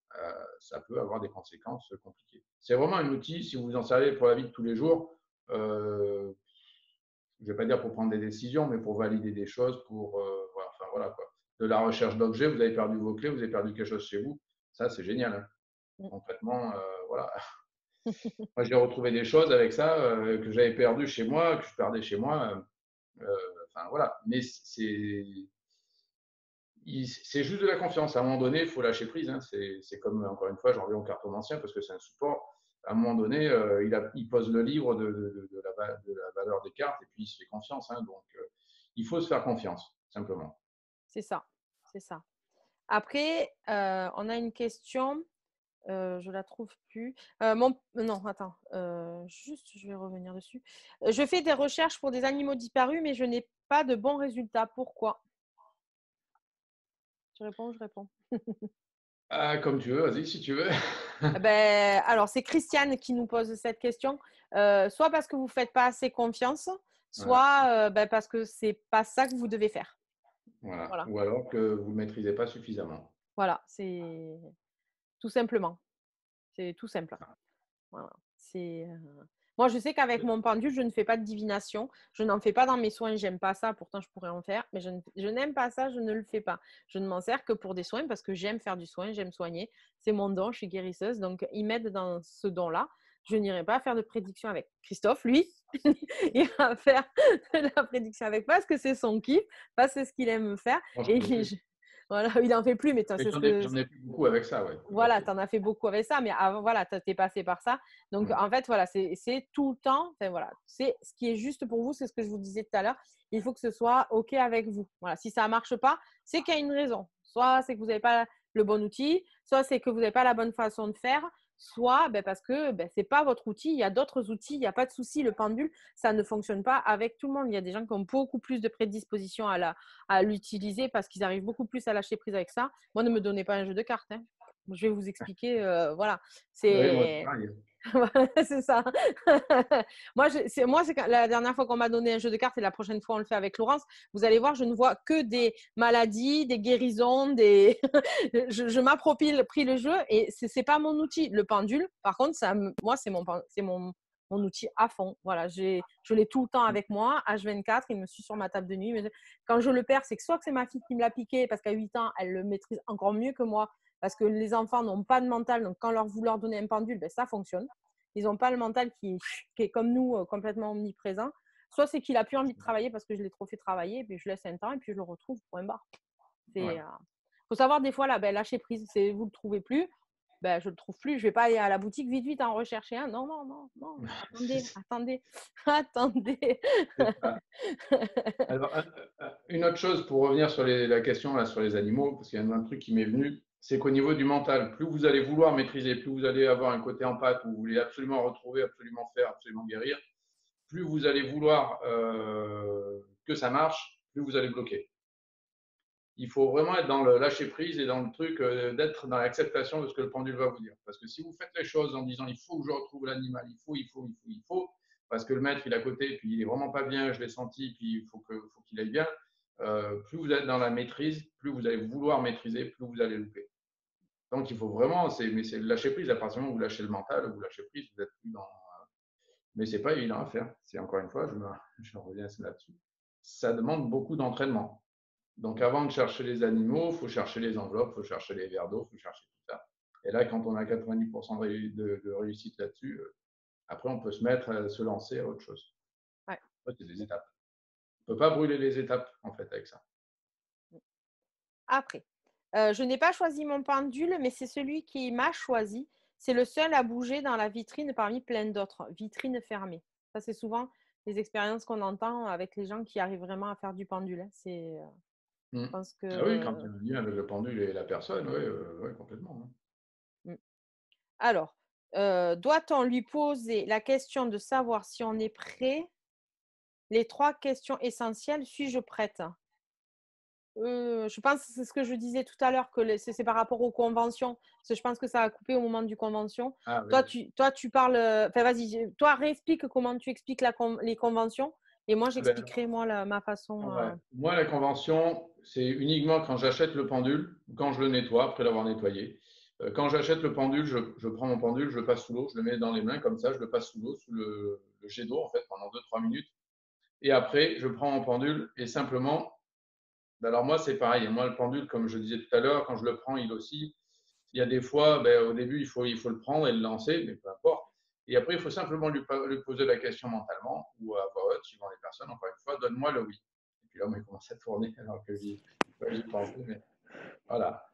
Speaker 2: ça peut avoir des conséquences compliquées. C'est vraiment un outil, si vous vous en servez pour la vie de tous les jours, euh, je ne vais pas dire pour prendre des décisions, mais pour valider des choses, voilà, enfin, voilà, quoi. De la recherche d'objets, vous avez perdu vos clés, vous avez perdu quelque chose chez vous, ça c'est génial, hein. Concrètement, voilà. Moi j'ai retrouvé des choses avec ça que j'avais perdu chez moi, que je perdais chez moi. Euh, enfin voilà, mais c'est juste de la confiance. À un moment donné, il faut lâcher prise, hein. C'est comme, encore une fois, j'en reviens au cartomancien parce que c'est un support. À un moment donné, il pose le livre de la valeur des cartes et puis il se fait confiance, hein. Donc, il faut se faire confiance, simplement.
Speaker 1: C'est ça, c'est ça. Après, on a une question. Je la trouve plus. Non, attends. Juste, je vais revenir dessus. Je fais des recherches pour des animaux disparus, mais je n'ai pas de bons résultats. Pourquoi? Tu réponds ou je réponds?
Speaker 2: Ah, comme tu veux, vas-y, si tu veux.
Speaker 1: Ben, alors, c'est Christiane qui nous pose cette question. Soit parce que vous ne faites pas assez confiance,
Speaker 2: Voilà,
Speaker 1: soit ben, parce que c'est pas ça que vous devez faire.
Speaker 2: voilà.
Speaker 1: Voilà,
Speaker 2: Ou alors que vous ne le maîtrisez pas suffisamment.
Speaker 1: voilà, c'est tout simplement. C'est tout simple. Voilà. Moi, je sais qu'avec mon pendule, je ne fais pas de divination. Je n'en fais pas dans mes soins. J'aime pas ça. Pourtant, je pourrais en faire. Mais je n'aime pas ça. Je ne le fais pas. Je ne m'en sers que pour des soins parce que j'aime faire du soin. J'aime soigner. C'est mon don. Je suis guérisseuse. Donc, il m'aide dans ce don-là. Je n'irai pas faire de prédiction avec Christophe. Lui, il va faire de la prédiction avec moi parce que c'est son kiff. Parce que c'est ce qu'il aime faire.
Speaker 2: Moi, je
Speaker 1: Et
Speaker 2: ne peux plus.
Speaker 1: voilà, il n'en fait plus. Mais
Speaker 2: Mais
Speaker 1: c'est ce que
Speaker 2: j'en ai plus beaucoup avec ça, ouais, tout à
Speaker 1: voilà,
Speaker 2: fait.
Speaker 1: tu en as fait beaucoup avec ça, mais avant, voilà, tu es passé par ça. Donc,
Speaker 2: Ouais.
Speaker 1: en fait, voilà, c'est tout le temps, enfin, voilà, c'est ce qui est juste pour vous, c'est ce que je vous disais tout à l'heure. Il faut que ce soit OK avec vous. Voilà, si ça ne marche pas, c'est qu'il y a une raison. Soit c'est que vous n'avez pas le bon outil, soit c'est que vous n'avez pas la bonne façon de faire, soit ben, parce que ben, ce n'est pas votre outil. Il y a d'autres outils, il n'y a pas de souci. Le pendule, ça ne fonctionne pas avec tout le monde. Il y a des gens qui ont beaucoup plus de prédisposition à l'utiliser parce qu'ils arrivent beaucoup plus à lâcher prise avec ça. Moi, ne me donnez pas un jeu de cartes, hein. Je vais vous expliquer, voilà,
Speaker 2: Oui, moi, c'est
Speaker 1: c'est
Speaker 2: pareil.
Speaker 1: c'est ça. C'est la dernière fois qu'on m'a donné un jeu de cartes et la prochaine fois on le fait avec Laurence. Vous allez voir, je ne vois que des maladies, des guérisons, je m'approprie le jeu et c'est pas mon outil. Le pendule, par contre, moi c'est mon outil à fond. Voilà, je l'ai tout le temps avec moi, H24, il me suit sur ma table de nuit. Mais quand je le perds, c'est que soit que c'est ma fille qui me l'a piqué parce qu'à 8 ans, elle le maîtrise encore mieux que moi parce que les enfants n'ont pas de mental, donc quand vous leur donnez un pendule, ben, ça fonctionne. Ils n'ont pas le mental qui est comme nous, complètement omniprésent. Soit c'est qu'il n'a plus envie de travailler parce que je l'ai trop fait travailler, et puis je laisse un temps, et puis je le retrouve, point barre.
Speaker 2: Ouais.
Speaker 1: Il faut savoir des fois, là, ben, lâcher prise. Vous ne le trouvez plus, ben, je ne le trouve plus. Je ne vais pas aller à la boutique vite, vite en rechercher un. Non, non, non, non. Attendez, attendez, attendez.
Speaker 2: C'est ça. Alors, une autre chose pour revenir sur la question là, sur les animaux, parce qu'il y a un truc qui m'est venu, c'est qu'au niveau du mental, plus vous allez vouloir maîtriser, plus vous allez avoir un côté empathe où vous voulez absolument retrouver, absolument faire, absolument guérir, plus vous allez vouloir que ça marche, plus vous allez bloquer. Il faut vraiment être dans le lâcher prise et dans le truc d'être dans l'acceptation de ce que le pendule va vous dire. Parce que si vous faites les choses en disant il faut que je retrouve l'animal, il faut, parce que le maître il est à côté, puis il est vraiment pas bien, je l'ai senti, puis faut qu'il aille bien, plus vous êtes dans la maîtrise, plus vous allez vouloir maîtriser, plus vous allez louper. Donc, il faut vraiment, mais c'est lâcher prise. À partir du moment où vous lâchez le mental, vous lâchez prise, vous êtes plus dans. Mais c'est pas évident à faire. C'est encore une fois, je reviens là-dessus. Ça demande beaucoup d'entraînement. Donc, avant de chercher les animaux, il faut chercher les enveloppes, il faut chercher les verres d'eau, il faut chercher tout ça. Et là, quand on a 90% de réussite là-dessus, après, on peut se mettre à se lancer à autre chose.
Speaker 1: Ouais.
Speaker 2: C'est des étapes. On ne peut pas brûler les étapes, en fait, avec ça.
Speaker 1: Après, je n'ai pas choisi mon pendule, mais c'est celui qui m'a choisi. C'est le seul à bouger dans la vitrine parmi plein d'autres. Vitrine fermée. Ça, c'est souvent les expériences qu'on entend avec les gens qui arrivent vraiment à faire du pendule. Je pense
Speaker 2: Ah oui, quand
Speaker 1: que.
Speaker 2: il y a un lien avec le pendule et la personne, oui, ouais, complètement.
Speaker 1: Mm. Alors, doit-on lui poser la question de savoir si on est prêt? Les 3 questions essentielles. Suis-je prête? Je pense que c'est ce que je disais tout à l'heure, que c'est par rapport aux conventions. Parce que je pense que ça a coupé au moment du convention.
Speaker 2: Ah
Speaker 1: Toi,
Speaker 2: oui.
Speaker 1: tu parles. Enfin, vas-y, toi, réexplique comment tu expliques les conventions. Et moi,
Speaker 2: Ah ben,
Speaker 1: j'expliquerai ma façon.
Speaker 2: ouais. Moi, la convention, c'est uniquement quand j'achète le pendule ou quand je le nettoie après l'avoir nettoyé. Quand j'achète le pendule, je prends mon pendule, je le passe sous l'eau, je le mets dans les mains comme ça, je le passe sous l'eau, sous le jet d'eau en fait pendant 2-3 minutes. Et après, je prends mon pendule et simplement, ben alors moi c'est pareil. Moi le pendule, comme je disais tout à l'heure, quand je le prends, il aussi. Il y a des fois, ben, au début, il faut le prendre et le lancer, mais peu importe. Et après, il faut simplement lui poser la question mentalement ou à voix haute, suivant les personnes, encore une fois, donne-moi le oui. Et puis là, moi, il commence à tourner alors que j'y pensais. Mais voilà.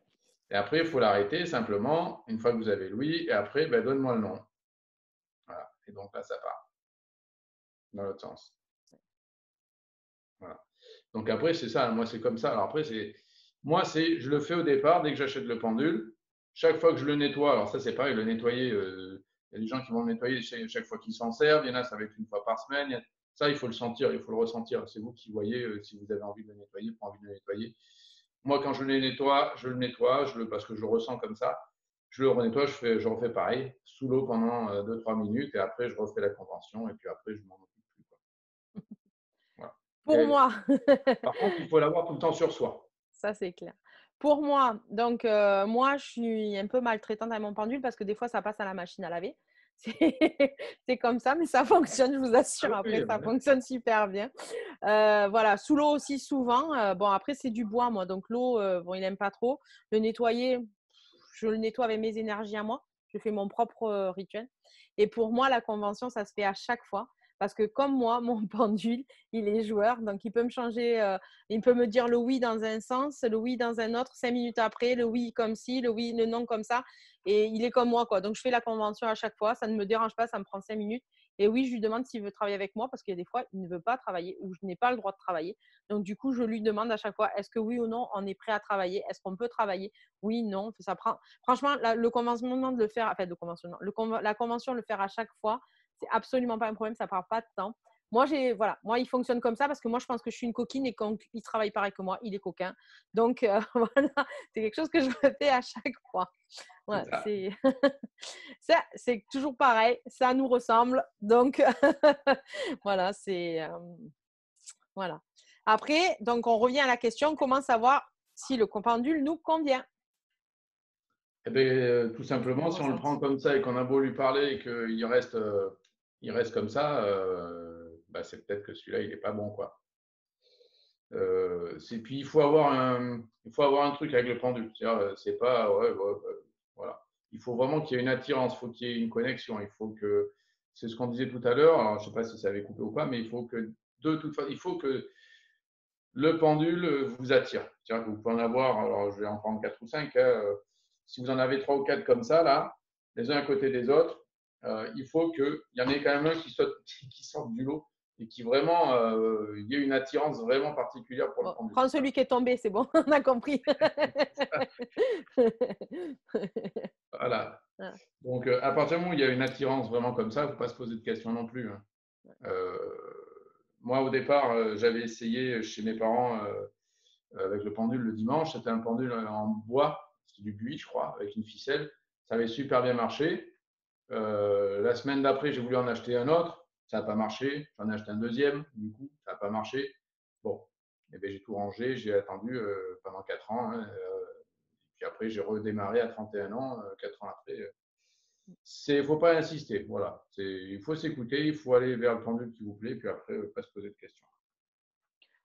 Speaker 2: Et après, il faut l'arrêter simplement, une fois que vous avez le oui, et après, ben, donne-moi le non. Voilà. Et donc là, ça part dans l'autre sens. Voilà. Donc après, c'est ça. Moi, c'est comme ça. Alors après, je le fais au départ, dès que j'achète le pendule. Chaque fois que je le nettoie, alors ça, c'est pareil, le nettoyer, il y a des gens qui vont le nettoyer chaque fois qu'ils s'en servent. Il y en a, ça va être une fois par semaine. Ça, il faut le sentir, il faut le ressentir. C'est vous qui voyez si vous avez envie de le nettoyer, pas envie de le nettoyer. Moi, quand je le nettoie, parce que je le ressens comme ça. Je le renettoie, je refais pareil, sous l'eau pendant 2-3 minutes, et après, je refais la convention, et puis après, je m'en occupe plus, quoi. Voilà.
Speaker 1: Pour moi,
Speaker 2: Par contre, il faut l'avoir tout le temps sur soi.
Speaker 1: ça c'est clair. Pour moi, donc moi, je suis un peu maltraitante à mon pendule parce que des fois, ça passe à la machine à laver. C'est comme ça, mais ça fonctionne, je vous
Speaker 2: Ah
Speaker 1: assure.
Speaker 2: oui,
Speaker 1: Après, ça
Speaker 2: ouais.
Speaker 1: fonctionne super bien. Voilà, sous l'eau aussi souvent. Bon, après, c'est du bois, moi. Donc, l'eau, bon, il n'aime pas trop. Le nettoyer, je le nettoie avec mes énergies à moi. Je fais mon propre rituel. Et pour moi, la convention, ça se fait à chaque fois. Parce que comme moi, mon pendule, il est joueur. Donc, il peut me changer, il peut me dire le oui dans un sens, le oui dans un autre, 5 minutes après, le oui comme ci, le oui, le non comme ça. Et il est comme moi, quoi. Donc, je fais la convention à chaque fois. Ça ne me dérange pas, ça me prend 5 minutes. Et oui, je lui demande s'il veut travailler avec moi parce qu'il y a des fois, il ne veut pas travailler ou je n'ai pas le droit de travailler. Donc, du coup, je lui demande à chaque fois, est-ce que oui ou non, on est prêt à travailler? Est-ce qu'on peut travailler? Oui, non. Ça prend, franchement, le conventionnement de le faire, enfin, le conventionnement, la convention, le faire à chaque fois, c'est absolument pas un problème. Ça ne prend pas de temps. Moi, voilà, moi, il fonctionne comme ça parce que moi, je pense que je suis une coquine et quand il travaille pareil que moi, il est coquin. Donc, voilà, c'est quelque chose que je fais à chaque fois. Ouais, c'est toujours pareil, ça nous ressemble. Donc, voilà, voilà. Après, donc, on revient à la question, comment savoir si le pendule nous convient?
Speaker 2: Eh bien, tout
Speaker 1: C'est du
Speaker 2: simplement, si on le prend
Speaker 1: ressenti.
Speaker 2: comme ça et qu'on a beau lui parler et il reste comme ça, bah, c'est peut-être que celui-là, il n'est pas bon, quoi. Puis il faut avoir un truc avec le pendule. C'est pas, ouais, ouais, voilà. Il faut vraiment qu'il y ait une attirance, il faut qu'il y ait une connexion. C'est ce qu'on disait tout à l'heure. Alors, je sais pas si ça avait coupé ou pas, mais il faut que, de toute façon, il faut que le pendule vous attire. C'est-à-dire que vous pouvez en avoir, alors je vais en prendre 4 ou 5. Si vous en avez 3 ou 4 comme ça, là, les uns à côté des autres, il faut qu'il y en ait quand même un qui sorte du lot et qui vraiment, il y ait une attirance vraiment particulière pour le
Speaker 1: Bon,
Speaker 2: pendule.
Speaker 1: prends celui qui est tombé, c'est bon, on a compris.
Speaker 2: Voilà.
Speaker 1: Voilà.
Speaker 2: Donc, à partir du moment où il y a une attirance vraiment comme ça, il ne faut pas se poser de questions non plus, hein. Euh, Moi, au départ, j'avais essayé chez mes parents avec le pendule le dimanche. C'était un pendule en bois, c'était du buis, je crois, avec une ficelle. Ça avait super bien marché. La semaine d'après, j'ai voulu en acheter un autre. Ça n'a pas marché. J'en ai acheté un deuxième. Du coup, ça n'a pas marché. Bon. Et ben, j'ai tout rangé, j'ai attendu pendant 4 ans. Hein, puis après, j'ai redémarré à 31 ans, 4 ans après. Il ne faut pas insister. Voilà. Il faut s'écouter, il faut aller vers le pendule qui vous plaît, puis après, pas se poser de questions.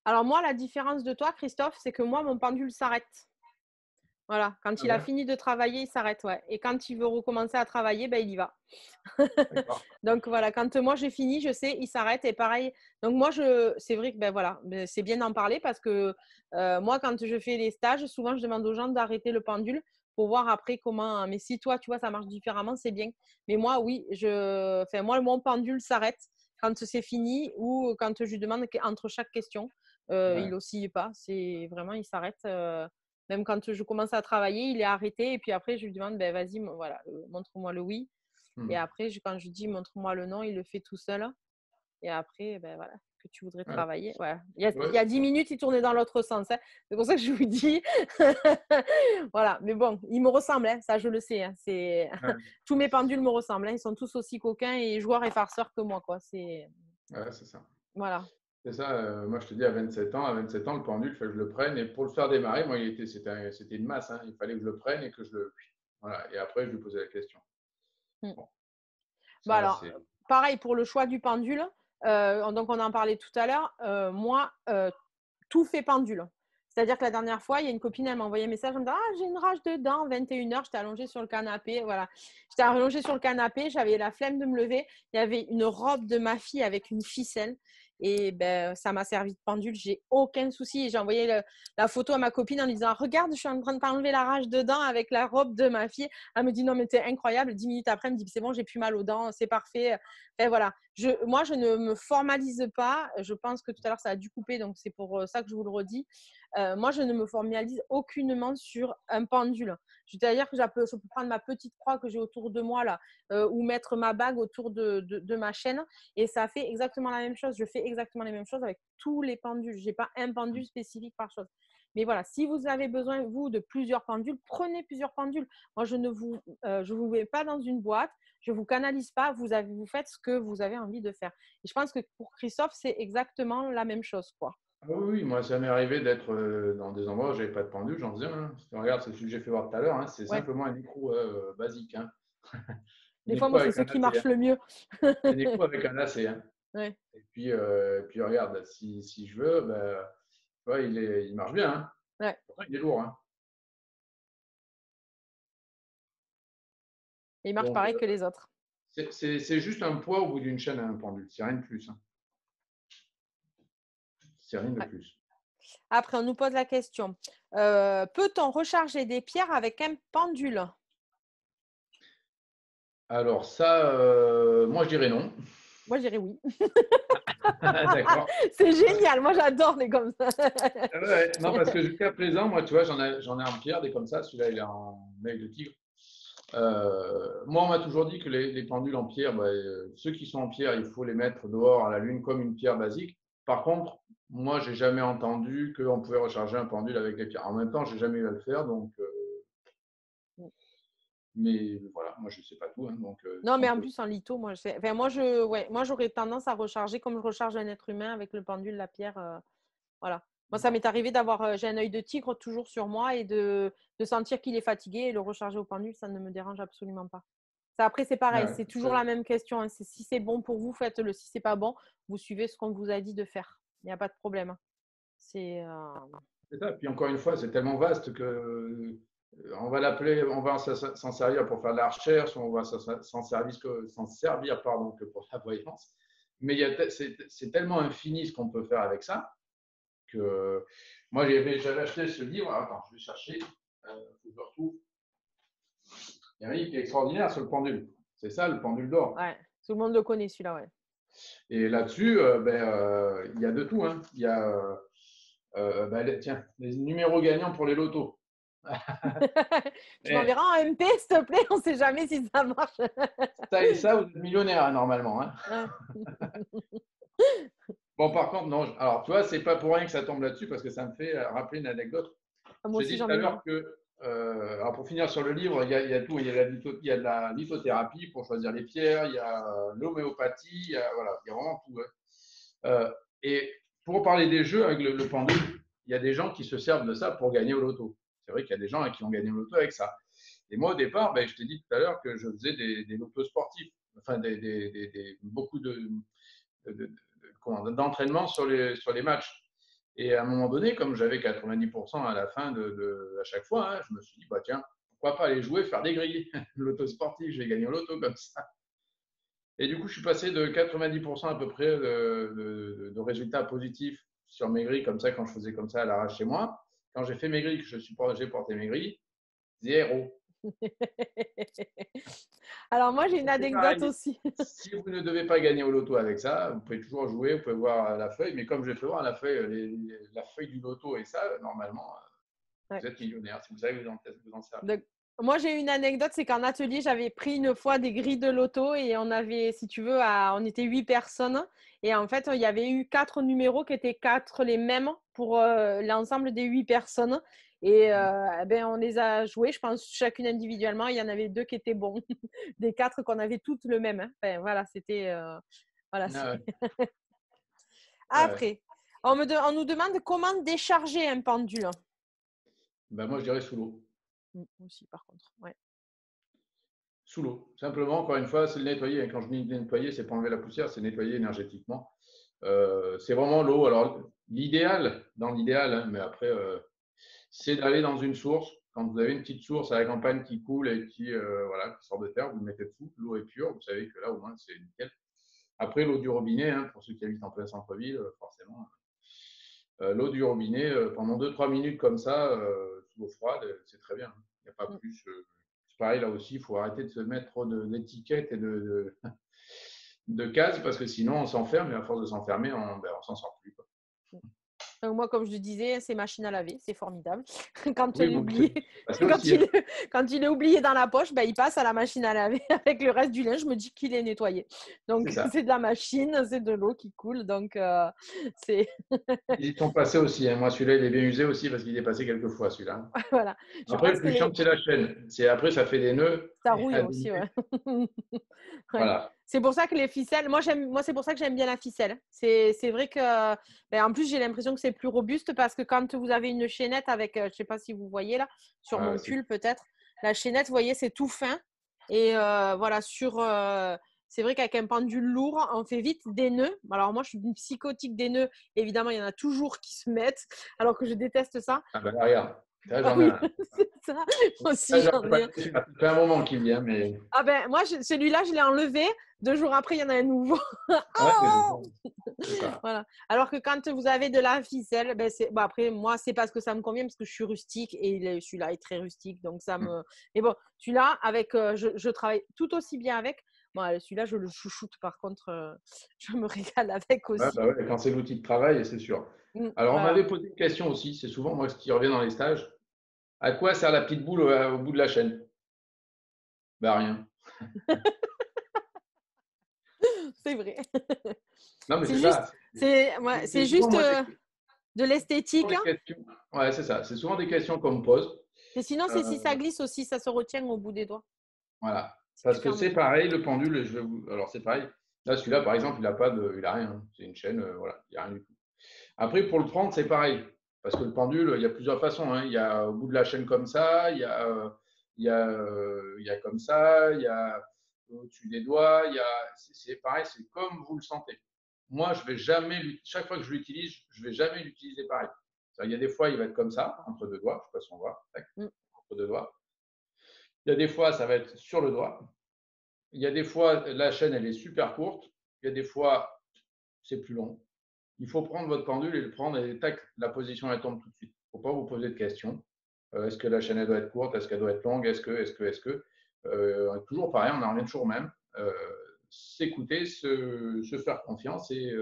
Speaker 1: Alors moi, la différence de toi, Christophe, c'est que moi, mon pendule s'arrête. Voilà, quand
Speaker 2: Ah
Speaker 1: il a
Speaker 2: ouais,
Speaker 1: fini de travailler, il s'arrête, ouais. Et quand il veut recommencer à travailler, ben, il y va.
Speaker 2: d'accord.
Speaker 1: Donc voilà, quand moi j'ai fini, je sais, il s'arrête. Et pareil, donc moi, c'est vrai que ben voilà, c'est bien d'en parler parce que moi, quand je fais les stages, souvent je demande aux gens d'arrêter le pendule pour voir après comment. Mais si toi, tu vois, ça marche différemment, c'est bien. Mais moi, oui, enfin, moi, mon pendule s'arrête quand c'est fini ou quand je lui demande entre chaque question. Il
Speaker 2: Ouais.
Speaker 1: oscille pas, c'est vraiment, il s'arrête. Même quand je commence à travailler, il est arrêté et puis après, je lui demande, ben vas-y, voilà, montre-moi le oui. Et
Speaker 2: Hmm.
Speaker 1: après, quand je dis montre-moi le nom, il le fait tout seul. Et après, ben voilà, que tu voudrais
Speaker 2: Ouais,
Speaker 1: travailler. Ouais.
Speaker 2: ouais,
Speaker 1: Il y a
Speaker 2: c'est
Speaker 1: 10
Speaker 2: ça.
Speaker 1: minutes, il tournait dans l'autre sens, hein. C'est pour ça que je vous dis. Voilà. Mais bon, il me ressemble, hein, ça je le sais, hein.
Speaker 2: Ouais,
Speaker 1: Tous mes pendules me ressemblent, hein. Ils sont tous aussi coquins et joueurs et farceurs que moi, quoi.
Speaker 2: ouais, c'est ça.
Speaker 1: Voilà.
Speaker 2: C'est ça, moi je te dis à 27 ans, le pendule, il fallait que je le prenne. Et pour le faire démarrer, moi, c'était une masse. Hein. Il fallait que je le prenne et que je le. Voilà. Et après, je lui posais la question.
Speaker 1: Mm.
Speaker 2: Bon,
Speaker 1: Bah
Speaker 2: ça,
Speaker 1: alors,
Speaker 2: c'est.
Speaker 1: pareil pour le choix du pendule. Donc, on en parlait tout à l'heure. Moi, tout fait pendule. C'est-à-dire que la dernière fois, il y a une copine, elle m'a envoyé un message, elle me dit ah, j'ai une rage de dents, 21h, j'étais allongée sur le canapé. Voilà. J'étais allongée sur le canapé, j'avais la flemme de me lever. Il y avait une robe de ma fille avec une ficelle. Et ben, ça m'a servi de pendule, j'ai aucun souci. Et j'ai envoyé la photo à ma copine en lui disant regarde, je suis en train de t'enlever la rage de dents avec la robe de ma fille. Elle me dit non, mais t'es incroyable. 10 minutes après, elle me dit c'est bon, j'ai plus mal aux dents, c'est parfait. Et voilà. Moi, je ne me formalise pas. Je pense que tout à l'heure, ça a dû couper, donc c'est pour ça que je vous le redis. Moi, je ne me formalise aucunement sur un pendule. C'est-à-dire que je peux prendre ma petite croix que j'ai autour de moi là, ou mettre ma bague autour de ma chaîne, et ça fait exactement la même chose. Je fais exactement les mêmes choses avec tous les pendules. Je n'ai pas un pendule spécifique par chose. Mais voilà, si vous avez besoin, vous, de plusieurs pendules, prenez plusieurs pendules. Moi, je vous mets pas dans une boîte, je ne vous canalise pas, vous faites ce que vous avez envie de faire. Et je pense que pour Christophe, c'est exactement la même chose, quoi.
Speaker 2: Ah oui, oui, moi, ça m'est arrivé d'être dans des endroits où j'avais pas de pendule, j'en faisais un. Hein. Regarde, c'est celui que j'ai fait voir tout à l'heure, hein, c'est
Speaker 1: Ouais.
Speaker 2: simplement un écrou basique. Hein. Un
Speaker 1: Des fois,
Speaker 2: écrou
Speaker 1: moi, c'est
Speaker 2: avec
Speaker 1: ceux
Speaker 2: un
Speaker 1: qui
Speaker 2: lacet. Hein.
Speaker 1: marchent le mieux.
Speaker 2: Un écrou avec un lacet. Hein.
Speaker 1: Ouais.
Speaker 2: Et puis, regarde, si je veux, ben, ouais, il marche bien. Hein.
Speaker 1: Ouais.
Speaker 2: Pourtant, il est lourd. Hein.
Speaker 1: Et ils marchent
Speaker 2: Donc,
Speaker 1: pareil que les autres.
Speaker 2: c'est juste un poids au bout d'une chaîne à un pendule. C'est rien de plus. Hein. C'est rien de
Speaker 1: Ouais.
Speaker 2: plus.
Speaker 1: Après, on nous pose la question. Peut-on recharger des pierres avec un pendule?
Speaker 2: Alors ça, moi je dirais non.
Speaker 1: Moi, je dirais oui.
Speaker 2: D'accord.
Speaker 1: C'est
Speaker 2: Parce-
Speaker 1: génial. Moi, j'adore les comme ça.
Speaker 2: ouais, non, parce que jusqu'à présent, moi, tu vois, j'en ai en pierre, des comme ça. Celui-là, il est en œil de tigre. Moi, on m'a toujours dit que les pendules en pierre, bah, ceux qui sont en pierre, il faut les mettre dehors à la lune comme une pierre basique. Par contre, moi, j'ai jamais entendu qu'on pouvait recharger un pendule avec des pierres. En même temps, j'ai jamais eu à le faire, donc. Mais voilà, moi, je sais pas tout, hein, donc
Speaker 1: Non,
Speaker 2: si
Speaker 1: mais
Speaker 2: on
Speaker 1: en
Speaker 2: peut.
Speaker 1: plus, en litho, moi, j'aurais tendance à recharger comme je recharge un être humain avec le pendule, la pierre. Voilà. Moi, ça m'est arrivé j'ai un œil de tigre toujours sur moi et de sentir qu'il est fatigué et le recharger au pendule, ça ne me dérange absolument pas. Ça, après, c'est pareil,
Speaker 2: Ouais,
Speaker 1: c'est toujours la même question, hein. Si c'est bon pour vous, faites-le. Si c'est pas bon, vous suivez ce qu'on vous a dit de faire. Il n'y a pas de problème, hein. C'est,
Speaker 2: c'est ça. Puis encore une fois, c'est tellement vaste que on va l'appeler, on va s'en servir pour faire de la recherche, on va s'en servir pardon, que pour la voyance. Mais c'est tellement infini ce qu'on peut faire avec ça que moi j'avais acheté ce livre. Attends, je vais chercher. Faut que je le retrouve. Il y a un livre qui est extraordinaire sur le pendule. C'est ça, le pendule d'or.
Speaker 1: ouais, tout le monde le connaît celui-là, ouais.
Speaker 2: Et là-dessus, il y a de tout. Hein. Il y a tiens, les numéros gagnants pour les lotos.
Speaker 1: Tu
Speaker 2: Eh,
Speaker 1: m'enverras un MP, s'il te plaît, on ne sait jamais si ça marche.
Speaker 2: ça et ça, vous êtes millionnaire hein, normalement. Hein.
Speaker 1: Ouais.
Speaker 2: Bon, par contre, non. Alors, tu vois, c'est pas pour rien que ça tombe là-dessus parce que ça me fait rappeler une anecdote.
Speaker 1: Moi
Speaker 2: J'ai
Speaker 1: aussi,
Speaker 2: dit
Speaker 1: j'en
Speaker 2: tout à
Speaker 1: ai une.
Speaker 2: l'heure que, alors pour finir sur le livre, il y a tout. Il y a de la lithothérapie pour choisir les pierres, il y a l'homéopathie, voilà, il y a vraiment tout. Hein. Et pour parler des jeux avec le pendule, il y a des gens qui se servent de ça pour gagner au loto. C'est vrai qu'il y a des gens qui ont gagné au loto avec ça. Et moi, au départ, je t'ai dit tout à l'heure que je faisais des lotos sportifs, enfin beaucoup d'entraînement sur les matchs. Et à un moment donné, comme j'avais 90% à la fin à chaque fois, je me suis dit, tiens, pourquoi pas aller jouer, faire des grilles, l'auto sportif, j'ai gagné au loto comme ça. Et du coup, je suis passé de 90% à peu près de résultats positifs sur mes grilles, comme ça, quand je faisais comme ça à l'arrache chez moi. Quand j'ai fait mes grilles, que j'ai porté mes grilles, 0.
Speaker 1: Alors moi, j'ai une
Speaker 2: C'est
Speaker 1: anecdote
Speaker 2: pareil.
Speaker 1: aussi.
Speaker 2: Si vous ne devez pas gagner au loto avec ça, vous pouvez toujours jouer, vous pouvez voir la feuille, mais comme je fais voir la feuille, la feuille du loto et ça, normalement,
Speaker 1: Ouais.
Speaker 2: vous êtes millionnaire si vous savez vous en servir.
Speaker 1: Donc, moi, j'ai une anecdote, c'est qu'en atelier, j'avais pris une fois des grilles de loto et on avait, si tu veux, on était 8 personnes. Et en fait, il y avait eu 4 numéros qui étaient 4 les mêmes pour l'ensemble des 8 personnes. Et on les a joués, je pense, chacune individuellement. Il y en avait 2 qui étaient bons, des 4 qu'on avait toutes le même. Enfin, voilà, c'était… voilà.
Speaker 2: Ah ouais.
Speaker 1: Après, on nous demande comment décharger un pendule.
Speaker 2: Moi, je dirais sous l'eau.
Speaker 1: Aussi, par contre. Ouais.
Speaker 2: Sous l'eau. Simplement, encore une fois, c'est le nettoyer. Quand je dis nettoyer, c'est pas enlever la poussière, c'est nettoyer énergétiquement. C'est vraiment l'eau. Alors, dans l'idéal, mais après, c'est d'aller dans une source. Quand vous avez une petite source à la campagne qui coule et qui sort de terre, vous le mettez dessous. L'eau est pure. Vous savez que là, au moins, c'est nickel. Après, l'eau du robinet, pour ceux qui habitent en plein centre-ville, forcément. L'eau du robinet, pendant 2-3 minutes comme ça, sous l'eau froide, c'est très bien. Il n'y a pas plus. C'est pareil, là aussi, il faut arrêter de se mettre trop d'étiquettes et de cases parce que sinon, on s'enferme et à force de s'enfermer, on s'en sort plus.
Speaker 1: Donc moi, comme je le disais, c'est machine à laver, c'est formidable. Quand,
Speaker 2: Oui, bon, c'est aussi.
Speaker 1: quand il est oublié dans la poche, il passe à la machine à laver avec le reste du linge. Je me dis qu'il est nettoyé. Donc
Speaker 2: C'est ça.
Speaker 1: c'est de la machine, c'est de l'eau qui coule. Donc c'est…
Speaker 2: Ils y sont passés aussi. Moi, celui-là, il est bien usé aussi parce qu'il est passé quelques fois, celui-là.
Speaker 1: voilà. Je
Speaker 2: Après,
Speaker 1: pense
Speaker 2: le
Speaker 1: que
Speaker 2: plus chiant, c'est la chaîne. Après, ça fait des nœuds.
Speaker 1: ça
Speaker 2: Et
Speaker 1: rouille
Speaker 2: à
Speaker 1: aussi,
Speaker 2: dénouer.
Speaker 1: ouais. Ouais.
Speaker 2: Voilà.
Speaker 1: C'est pour ça que les ficelles, moi c'est pour ça que j'aime bien la ficelle. C'est vrai que, en plus j'ai l'impression que c'est plus robuste parce que quand vous avez une chaînette avec, je sais pas si vous voyez là, sur mon pull peut-être, la chaînette, vous voyez, c'est tout fin. Et voilà, c'est vrai qu'avec un pendule lourd, on fait vite des nœuds. Alors moi je suis une psychotique des nœuds. Évidemment, il y en a toujours qui se mettent, alors que je déteste ça.
Speaker 2: Ah ben là, regarde. Là,
Speaker 1: Ah
Speaker 2: j'en ai
Speaker 1: oui,
Speaker 2: un.
Speaker 1: c'est ça. Moi
Speaker 2: Là,
Speaker 1: aussi,
Speaker 2: j'en
Speaker 1: j'en
Speaker 2: ai
Speaker 1: ai
Speaker 2: pas
Speaker 1: un.
Speaker 2: dessus. Ça fait un moment qu'il vient, mais.
Speaker 1: Ah moi, celui-là, je l'ai enlevé. 2 jours après, il y en a un nouveau.
Speaker 2: Ouais,
Speaker 1: Oh
Speaker 2: c'est ça.
Speaker 1: voilà. Alors que quand vous avez de la ficelle, après, moi, c'est parce que ça me convient, parce que je suis rustique et celui-là est très rustique. Donc, ça me. Mais bon, celui-là, je travaille tout aussi bien avec. Bon, celui-là, je le chouchoute, par contre, je me régale avec aussi.
Speaker 2: Ouais, quand c'est l'outil de travail, c'est sûr. Alors, on
Speaker 1: Voilà.
Speaker 2: m'avait posé une question aussi, c'est souvent moi ce qui revient dans les stages. À quoi sert la petite boule au bout de la chaîne? Rien.
Speaker 1: C'est vrai.
Speaker 2: Non, mais
Speaker 1: C'est
Speaker 2: c'est
Speaker 1: juste,
Speaker 2: ça.
Speaker 1: c'est
Speaker 2: Souvent,
Speaker 1: juste
Speaker 2: moi,
Speaker 1: de
Speaker 2: souvent
Speaker 1: l'esthétique,
Speaker 2: des
Speaker 1: hein.
Speaker 2: questions. Ouais, c'est ça. C'est souvent des questions qu'on me pose.
Speaker 1: Mais sinon, c'est si ça
Speaker 2: Euh,
Speaker 1: glisse aussi, ça se retient au bout des doigts.
Speaker 2: voilà.
Speaker 1: Si tu
Speaker 2: Parce que
Speaker 1: fermes
Speaker 2: c'est
Speaker 1: bien.
Speaker 2: pareil, le pendule, alors c'est pareil. Là, celui-là, par exemple, il a rien. C'est une chaîne, voilà, il n'y a rien du tout. Après, pour le prendre, c'est pareil. Parce que le pendule, il y a plusieurs façons. Il y a au bout de la chaîne comme ça, il y a comme ça, il y a au-dessus des doigts. C'est pareil, c'est comme vous le sentez. Moi, je vais jamais, chaque fois que je l'utilise, je vais jamais l'utiliser pareil. Il y a des fois, il va être comme ça, entre deux doigts. Je ne sais pas si on voit. Tac, entre deux doigts. Il y a des fois, ça va être sur le doigt. Il y a des fois, la chaîne, elle est super courte. Il y a des fois, c'est plus long. Il faut prendre votre pendule et le prendre et tac, la position elle tombe tout de suite. Il ne faut pas vous poser de questions. Est-ce que la chaîne elle doit être courte? Est-ce qu'elle doit être longue? Est-ce que toujours pareil, on en revient toujours au même. S'écouter, se faire confiance et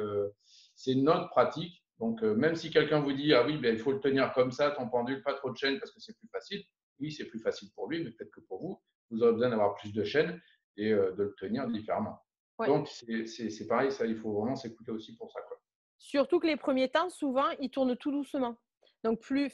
Speaker 2: c'est notre pratique. Donc même si quelqu'un vous dit ah oui, il faut le tenir comme ça, ton pendule, pas trop de chaîne parce que c'est plus facile. Oui, c'est plus facile pour lui, mais peut-être que pour vous, vous aurez besoin d'avoir plus de chaîne et de le tenir différemment.
Speaker 1: Ouais.
Speaker 2: Donc c'est pareil, ça, il faut vraiment s'écouter aussi pour ça, quoi.
Speaker 1: Surtout que les premiers temps, souvent, ils tournent tout doucement. Donc,
Speaker 2: Oui.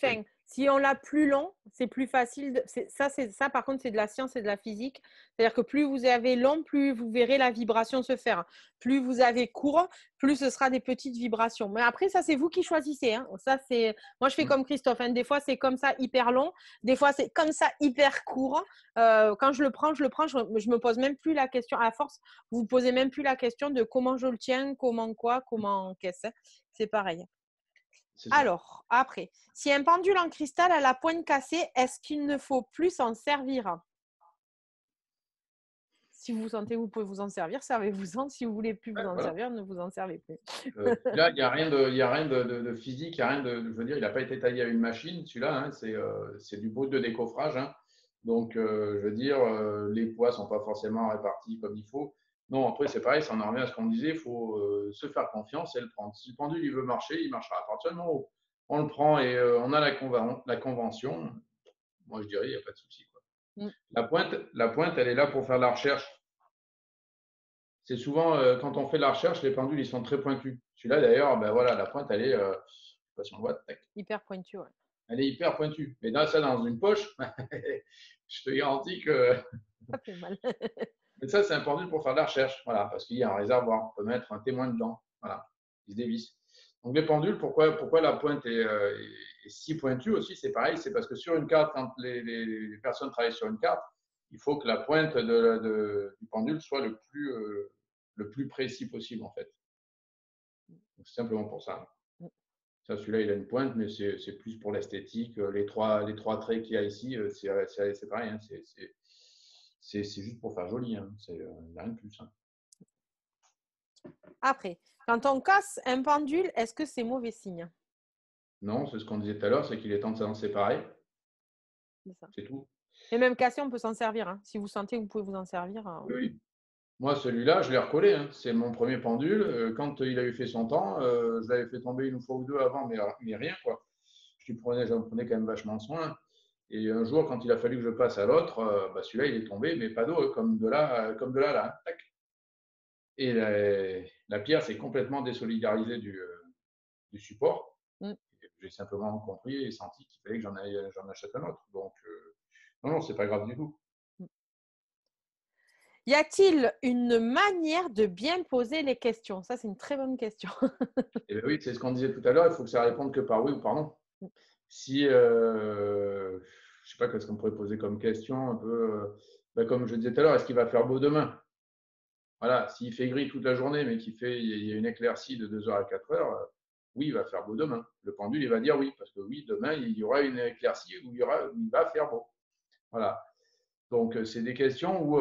Speaker 1: Si on l'a plus long, c'est plus facile. Ça, par contre, c'est de la science et de la physique. C'est-à-dire que plus vous avez long, plus vous verrez la vibration se faire. Plus vous avez court, plus ce sera des petites vibrations. Mais après, ça, c'est vous qui choisissez. Hein. Ça, c'est... Moi, je fais comme Christophe. Hein. Des fois, c'est comme ça, hyper long. Des fois, c'est comme ça, hyper court. Quand je le prends, je me pose même plus la question. À force, vous ne posez même plus la question de comment je le tiens, comment quoi, comment qu'est-ce. C'est pareil. Alors, après, si un pendule en cristal a la pointe cassée, est-ce qu'il ne faut plus s'en servir? Si vous sentez que vous pouvez vous en servir, servez-vous-en. Si vous voulez plus vous en servir, ne vous en servez plus.
Speaker 2: Là, il n'y a rien de physique, il y a rien je veux dire, il n'a pas été taillé à une machine, celui-là, hein, c'est du brut de décoffrage. Hein. Donc, je veux dire, les poids ne sont pas forcément répartis comme il faut. Non, après, c'est pareil, ça en revient à ce qu'on disait, il faut se faire confiance et le prendre. Si le pendule, il veut marcher, il marchera. À partir du moment où on le prend et on a la convention, moi, je dirais, il n'y a pas de souci. La pointe, elle est là pour faire la recherche. C'est souvent, quand on fait de la recherche, les pendules, ils sont très pointus. Celui-là, d'ailleurs, ben voilà, la pointe, elle est, je ne sais pas si on voit, tac.
Speaker 1: Hyper pointue, ouais.
Speaker 2: Elle est hyper pointue. Mais là, ça, dans une poche, je te garantis que.
Speaker 1: Ça fait mal.
Speaker 2: Mais ça, c'est un pendule pour faire de la recherche. Voilà, parce qu'il y a un réservoir. On peut mettre un témoin dedans. Voilà, il se dévisse. Donc, les pendules, pourquoi la pointe est si pointue aussi, c'est pareil, c'est parce que sur une carte, quand les personnes travaillent sur une carte, il faut que la pointe du pendule soit le plus précis possible, en fait. C'est simplement pour ça. Ça, celui-là, il a une pointe, mais c'est plus pour l'esthétique. Les trois traits qu'il y a ici, c'est pareil. Hein, c'est juste pour faire joli. Hein. Il n'y a rien de plus. Hein.
Speaker 1: Après, quand on casse un pendule, est-ce que c'est mauvais signe?
Speaker 2: Non, c'est ce qu'on disait tout à l'heure, c'est qu'il est temps de s'en séparer. C'est tout.
Speaker 1: Et même cassé, on peut s'en servir. Hein. Si vous sentez que vous pouvez vous en servir.
Speaker 2: Oui. Moi, celui-là, je l'ai recollé. Hein. C'est mon premier pendule. Quand il a eu fait son temps, je l'avais fait tomber une fois ou deux avant, mais rien, quoi. J'en prenais quand même vachement soin. Et un jour, quand il a fallu que je passe à l'autre, celui-là, il est tombé, mais pas d'eau, comme de là, là. Tac. Et la pierre s'est complètement désolidarisée du support. J'ai simplement compris et senti qu'il fallait que j'en achète un autre. Donc, non, c'est pas grave du tout.
Speaker 1: Y a-t-il une manière de bien poser les questions? Ça, c'est une très bonne question.
Speaker 2: Et bien oui, c'est ce qu'on disait tout à l'heure, il faut que ça réponde que par oui ou par non. Si, je ne sais pas qu'est-ce qu'on pourrait poser comme question, un peu, comme je disais tout à l'heure, est-ce qu'il va faire beau demain? Voilà, s'il fait gris toute la journée, mais il y a une éclaircie de 2 heures à 4 heures, oui, il va faire beau demain. Le pendule, il va dire oui, parce que oui, demain, il y aura une éclaircie où il va faire beau. Voilà. Donc, c'est des questions où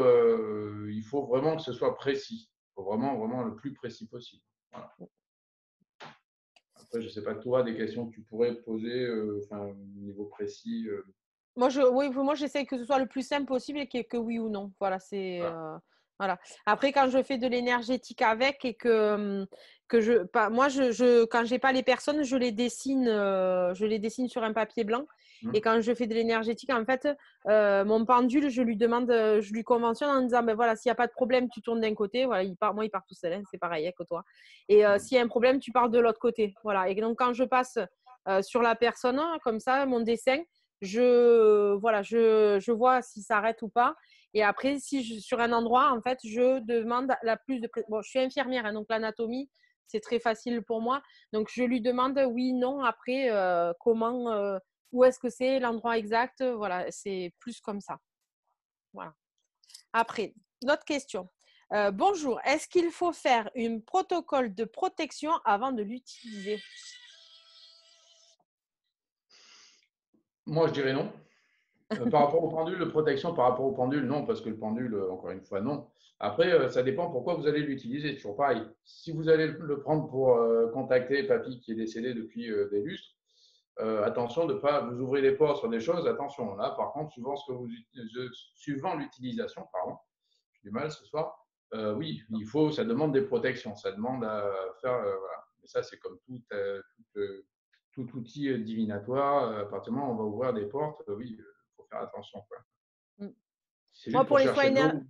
Speaker 2: il faut vraiment que ce soit précis. Il faut vraiment, vraiment le plus précis possible. Voilà. Après, je ne sais pas, toi, des questions que tu pourrais poser au niveau précis.
Speaker 1: Moi, j'essaie que ce soit le plus simple possible et que oui ou non. Voilà, c'est voilà. Après, quand je fais de l'énergétique avec et que quand j'ai pas les personnes, je les dessine sur un papier blanc. Et quand je fais de l'énergétique, en fait, mon pendule, je lui conventionne en disant, ben voilà, s'il n'y a pas de problème, tu tournes d'un côté. Voilà, il part tout seul, hein, c'est pareil hein, que toi. Et s'il y a un problème, tu pars de l'autre côté. Voilà. Et donc, quand je passe sur la personne, comme ça, mon dessin, je vois si ça arrête ou pas. Et après, sur un endroit, en fait, je demande la plus de... Bon, je suis infirmière, hein, donc l'anatomie, c'est très facile pour moi. Donc, je lui demande oui, non, après, comment, où est-ce que c'est, l'endroit exact. Voilà, c'est plus comme ça. Voilà. Après, notre question. Bonjour, est-ce qu'il faut faire un protocole de protection avant de l'utiliser?
Speaker 2: Moi, je dirais non. Par rapport au pendule, de protection par rapport au pendule, non, parce que le pendule, encore une fois, non. Après, ça dépend pourquoi vous allez l'utiliser. C'est toujours pareil. Si vous allez le prendre pour contacter papy qui est décédé depuis des lustres, attention de ne pas vous ouvrir les portes sur des choses. Attention, là, par contre, suivant l'utilisation, pardon, j'ai du mal ce soir. Oui, ça demande des protections. Ça demande à faire, voilà. Mais ça, c'est comme tout outil divinatoire. À partir du moment où on va ouvrir des portes, oui. Faire attention. Quoi. C'est
Speaker 1: Moi,
Speaker 2: juste pour chercher de l'eau.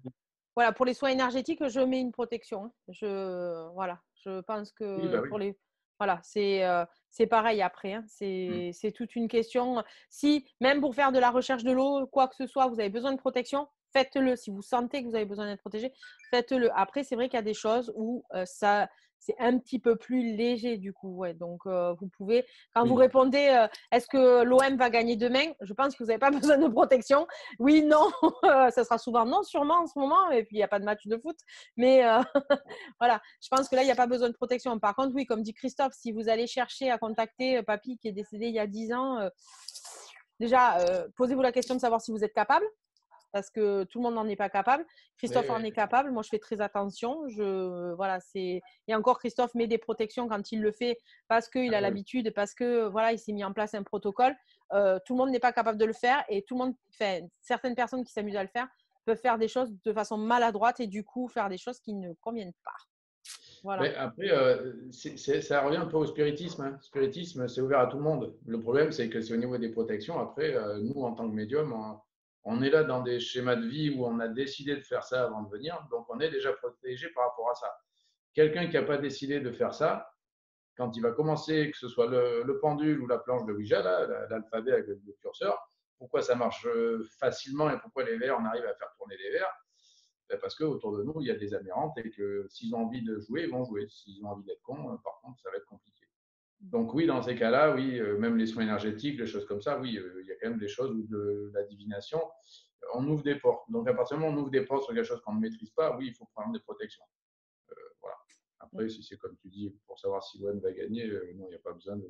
Speaker 1: Voilà, pour les soins énergétiques, je mets une protection. Je pense que
Speaker 2: oui, bah oui.
Speaker 1: Voilà, c'est pareil après. Hein. C'est toute une question. Si, même pour faire de la recherche de l'eau, quoi que ce soit, vous avez besoin de protection, faites-le. Si vous sentez que vous avez besoin d'être protégé, faites-le. Après, c'est vrai qu'il y a des choses où c'est un petit peu plus léger du coup. Ouais. Donc, vous pouvez, quand vous
Speaker 2: Oui.
Speaker 1: répondez, est-ce que l'OM va gagner demain? Je pense que vous n'avez pas besoin de protection. Oui, non. Ça sera souvent non, sûrement en ce moment. Et puis, il n'y a pas de match de foot. Mais voilà, je pense que là, il n'y a pas besoin de protection. Par contre, oui, comme dit Christophe, si vous allez chercher à contacter papy qui est décédé il y a 10 ans, déjà, posez-vous la question de savoir si vous êtes capable, parce que tout le monde n'en est pas capable. Christophe en est capable. Moi, je fais très attention. Voilà, et encore, Christophe met des protections quand il le fait parce qu'il a l'habitude, parce que voilà, il s'est mis en place un protocole. Tout le monde n'est pas capable de le faire et tout le monde, certaines personnes qui s'amusent à le faire peuvent faire des choses de façon maladroite et du coup faire des choses qui ne conviennent pas. Voilà.
Speaker 2: Mais après, ça revient un peu au spiritisme. Hein. Le spiritisme, c'est ouvert à tout le monde. Le problème, c'est que c'est au niveau des protections. Après, nous, en tant que médium, on est là dans des schémas de vie où on a décidé de faire ça avant de venir. Donc, on est déjà protégé par rapport à ça. Quelqu'un qui n'a pas décidé de faire ça, quand il va commencer, que ce soit le pendule ou la planche de Ouija, l'alphabet avec le curseur, pourquoi ça marche facilement et pourquoi les vers, on arrive à faire tourner les vers? Parce qu'autour de nous, il y a des amérantes et que s'ils ont envie de jouer, ils vont jouer. S'ils ont envie d'être cons, par contre, ça va être compliqué. Donc oui, dans ces cas-là, oui, même les soins énergétiques, les choses comme ça, oui, il y a quand même des choses où de la divination, on ouvre des portes. Donc à partir du moment où on ouvre des portes sur quelque chose qu'on ne maîtrise pas, oui, il faut prendre des protections. Voilà. Après, si c'est comme tu dis, pour savoir si l'OM va gagner, non, il n'y a pas besoin de…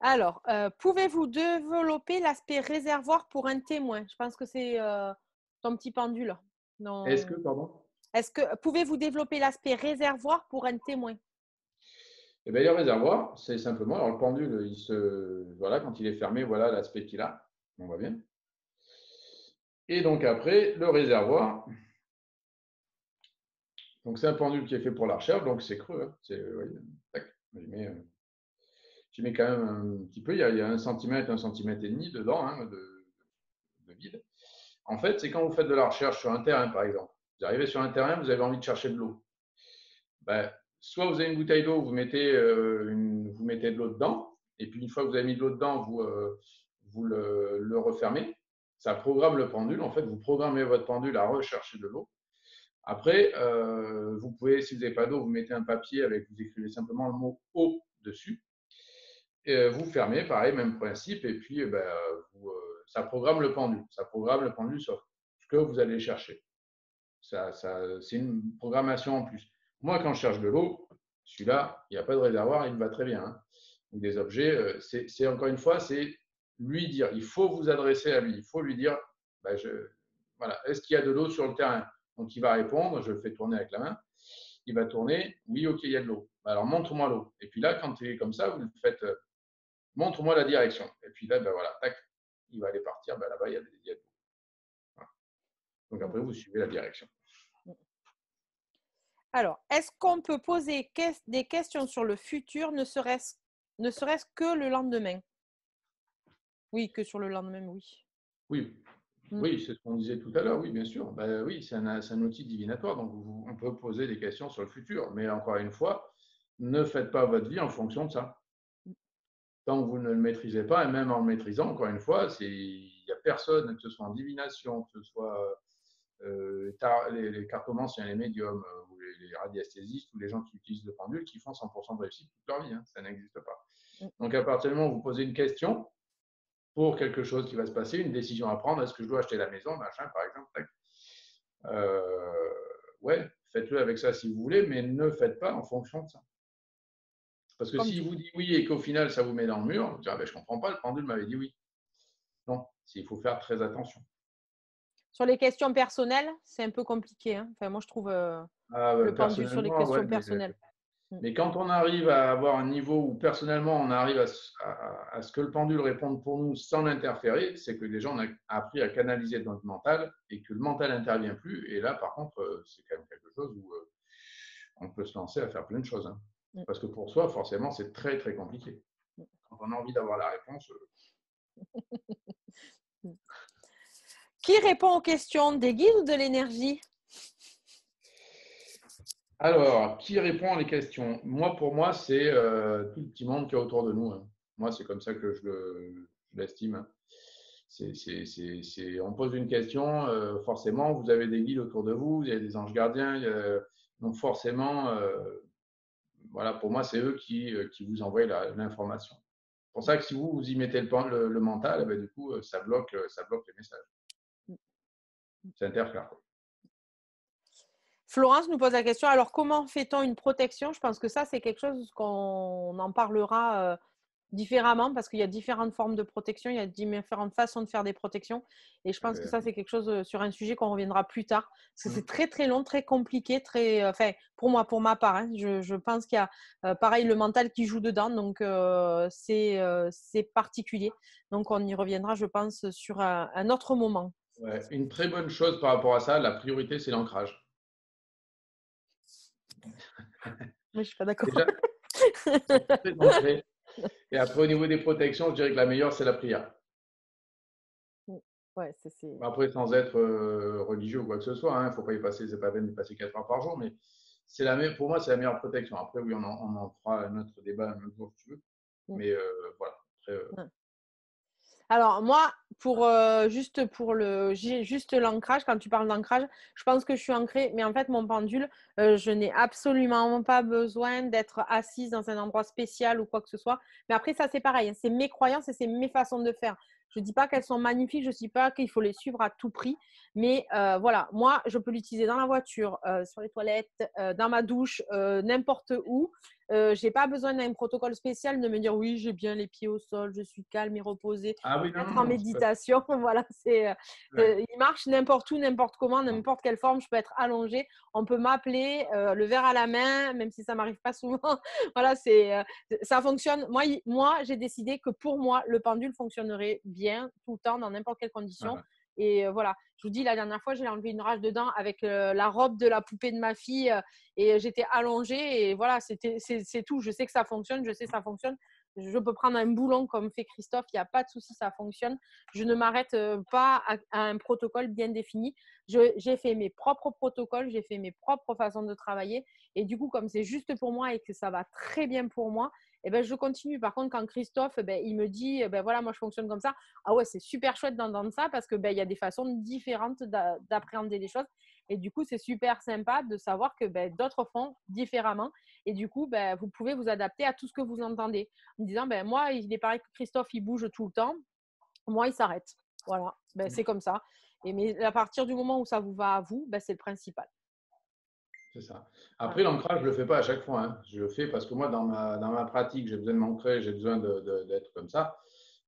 Speaker 1: Alors, pouvez-vous développer l'aspect réservoir pour un témoin? Je pense que c'est ton petit pendule.
Speaker 2: Est-ce que, pardon?
Speaker 1: Pouvez-vous développer l'aspect réservoir pour un témoin?
Speaker 2: Eh bien, le réservoir, c'est simplement, alors le pendule, voilà, quand il est fermé, voilà l'aspect qu'il a. On voit bien. Et donc après, le réservoir, donc c'est un pendule qui est fait pour la recherche, donc c'est creux. Hein. Tac, j'y mets quand même un petit peu, il y a 1 cm, 1 cm et demi dedans hein, de vide. En fait, c'est quand vous faites de la recherche sur un terrain, par exemple. Vous arrivez sur un terrain, vous avez envie de chercher de l'eau. Ben, soit vous avez une bouteille d'eau, vous mettez de l'eau dedans, et puis une fois que vous avez mis de l'eau dedans, vous le refermez. Ça programme le pendule. En fait, vous programmez votre pendule à rechercher de l'eau. Après, vous pouvez, si vous n'avez pas d'eau, vous mettez un papier avec, vous écrivez simplement le mot eau dessus. Et, vous fermez, pareil, même principe, et puis ça programme le pendule. Ça programme le pendule sur ce que vous allez chercher. C'est une programmation en plus. Moi, quand je cherche de l'eau, celui-là, il n'y a pas de réservoir, il me va très bien. Hein. Ou des objets, c'est encore une fois, c'est lui dire, il faut vous adresser à lui, il faut lui dire, voilà, est-ce qu'il y a de l'eau sur le terrain? Donc il va répondre, je le fais tourner avec la main, il va tourner, oui, ok, il y a de l'eau. Alors montre-moi l'eau. Et puis là, quand il est comme ça, vous le faites, montre-moi la direction. Et puis là, voilà, tac, il va aller partir, là-bas, il y a de l'eau. Voilà. Donc après, vous suivez la direction.
Speaker 1: Alors, est-ce qu'on peut poser des questions sur le futur, ne serait-ce que le lendemain? Oui, que sur le lendemain, oui.
Speaker 2: Oui, oui, c'est ce qu'on disait tout à l'heure, oui, bien sûr. Oui, c'est un outil divinatoire, donc on peut poser des questions sur le futur. Mais encore une fois, ne faites pas votre vie en fonction de ça. Tant que vous ne le maîtrisez pas, et même en le maîtrisant, encore une fois, il n'y a personne, que ce soit en divination, que ce soit les cartomanciens, les médiums, ou les radiesthésistes, ou les gens qui utilisent le pendule, qui font 100% de réussite toute leur vie. Hein, ça n'existe pas. Donc à partir du moment où vous posez une question, pour quelque chose qui va se passer, une décision à prendre, est-ce que je dois acheter la maison, machin, par exemple. Ouais, faites-le avec ça si vous voulez, mais ne faites pas en fonction de ça. Parce que s'il vous dit oui et qu'au final ça vous met dans le mur, vous dites, je ne comprends pas, le pendule m'avait dit oui. Non, il faut faire très attention.
Speaker 1: Sur les questions personnelles, c'est un peu compliqué. Hein. Enfin, moi, je trouve le pendule sur les questions personnelles.
Speaker 2: Mais quand on arrive à avoir un niveau où personnellement on arrive à ce que le pendule réponde pour nous sans l'interférer, c'est que déjà on a appris à canaliser notre mental et que le mental n'intervient plus. Et là, par contre, c'est quand même quelque chose où on peut se lancer à faire plein de choses. Hein. Parce que pour soi, forcément, c'est très très compliqué. Quand on a envie d'avoir la réponse.
Speaker 1: Qui répond aux questions, des guides ou de l'énergie?
Speaker 2: Alors, qui répond à les questions? Moi, pour moi, c'est tout le petit monde qui est autour de nous, hein. Moi, c'est comme ça que je l'estime, hein. On pose une question, forcément, vous avez des guides autour de vous, il y a des anges gardiens, donc forcément, voilà, pour moi, c'est eux qui vous envoient l'information. C'est pour ça que si vous y mettez le mental, eh ben, du coup, ça bloque les messages. C'est interclair, quoi.
Speaker 1: Florence nous pose la question, alors comment fait-on une protection? Je pense que ça, c'est quelque chose qu'on en parlera différemment parce qu'il y a différentes formes de protection, il y a différentes façons de faire des protections. Et je pense que ça, c'est quelque chose sur un sujet qu'on reviendra plus tard. Parce que c'est très, très long, très compliqué, très. Enfin, pour moi, pour ma part, hein, je pense qu'il y a pareil le mental qui joue dedans. Donc, c'est particulier. Donc, on y reviendra, je pense, sur un autre moment.
Speaker 2: Ouais. Une très bonne chose par rapport à ça, la priorité, c'est l'ancrage.
Speaker 1: Mais je ne suis pas d'accord.
Speaker 2: Déjà, très ancré. Et après, au niveau des protections, je dirais que la meilleure, c'est la prière.
Speaker 1: Ouais,
Speaker 2: Après, sans être religieux ou quoi que ce soit, il ne faut pas y passer, c'est pas la peine de passer 4 heures par jour, mais pour moi, c'est la meilleure protection. Après, oui, on en fera un autre débat un autre jour si tu veux. Mais voilà. Après,
Speaker 1: Alors moi, j'ai juste l'ancrage, quand tu parles d'ancrage, je pense que je suis ancrée, mais en fait mon pendule, je n'ai absolument pas besoin d'être assise dans un endroit spécial ou quoi que ce soit. Mais après ça c'est pareil, hein, c'est mes croyances et c'est mes façons de faire. Je ne dis pas qu'elles sont magnifiques, je ne dis pas qu'il faut les suivre à tout prix, mais voilà, moi je peux l'utiliser dans la voiture, sur les toilettes, dans ma douche, n'importe où. Je n'ai pas besoin d'un protocole spécial de me dire oui, j'ai bien les pieds au sol, je suis calme et reposée,
Speaker 2: ah oui, non,
Speaker 1: être
Speaker 2: non,
Speaker 1: en
Speaker 2: non, c'est pas.
Speaker 1: méditation. Voilà,
Speaker 2: Ouais.
Speaker 1: il marche n'importe où, n'importe comment, n'importe quelle forme. Je peux être allongée, on peut m'appeler, le verre à la main, même si ça m'arrive pas souvent. Voilà, ça fonctionne. Moi, j'ai décidé que pour moi, le pendule fonctionnerait bien tout le temps, dans n'importe quelle condition.
Speaker 2: Voilà.
Speaker 1: Et voilà, je vous dis, la dernière fois, j'ai enlevé une rage dedans avec la robe de la poupée de ma fille et j'étais allongée et voilà, c'est tout. Je sais que ça fonctionne, je sais que ça fonctionne. Je peux prendre un boulon comme fait Christophe, il n'y a pas de souci, ça fonctionne. Je ne m'arrête pas à un protocole bien défini. J'ai fait mes propres protocoles, j'ai fait mes propres façons de travailler. Et du coup, comme c'est juste pour moi et que ça va très bien pour moi, eh ben, je continue. Par contre, quand Christophe, il me dit, voilà, moi, je fonctionne comme ça, ah ouais, c'est super chouette d'entendre ça parce que il y a des façons différentes d'appréhender les choses. Et du coup, c'est super sympa de savoir que d'autres font différemment. Et du coup, vous pouvez vous adapter à tout ce que vous entendez. En disant, moi, il est pareil que Christophe, il bouge tout le temps. Moi, il s'arrête. Voilà, c'est comme ça. Mais à partir du moment où ça vous va à vous, c'est le principal.
Speaker 2: C'est ça. Après, l'ancrage, je ne le fais pas à chaque fois, hein. Je le fais parce que moi, dans ma pratique, j'ai besoin de m'ancrer, j'ai besoin d'être comme ça.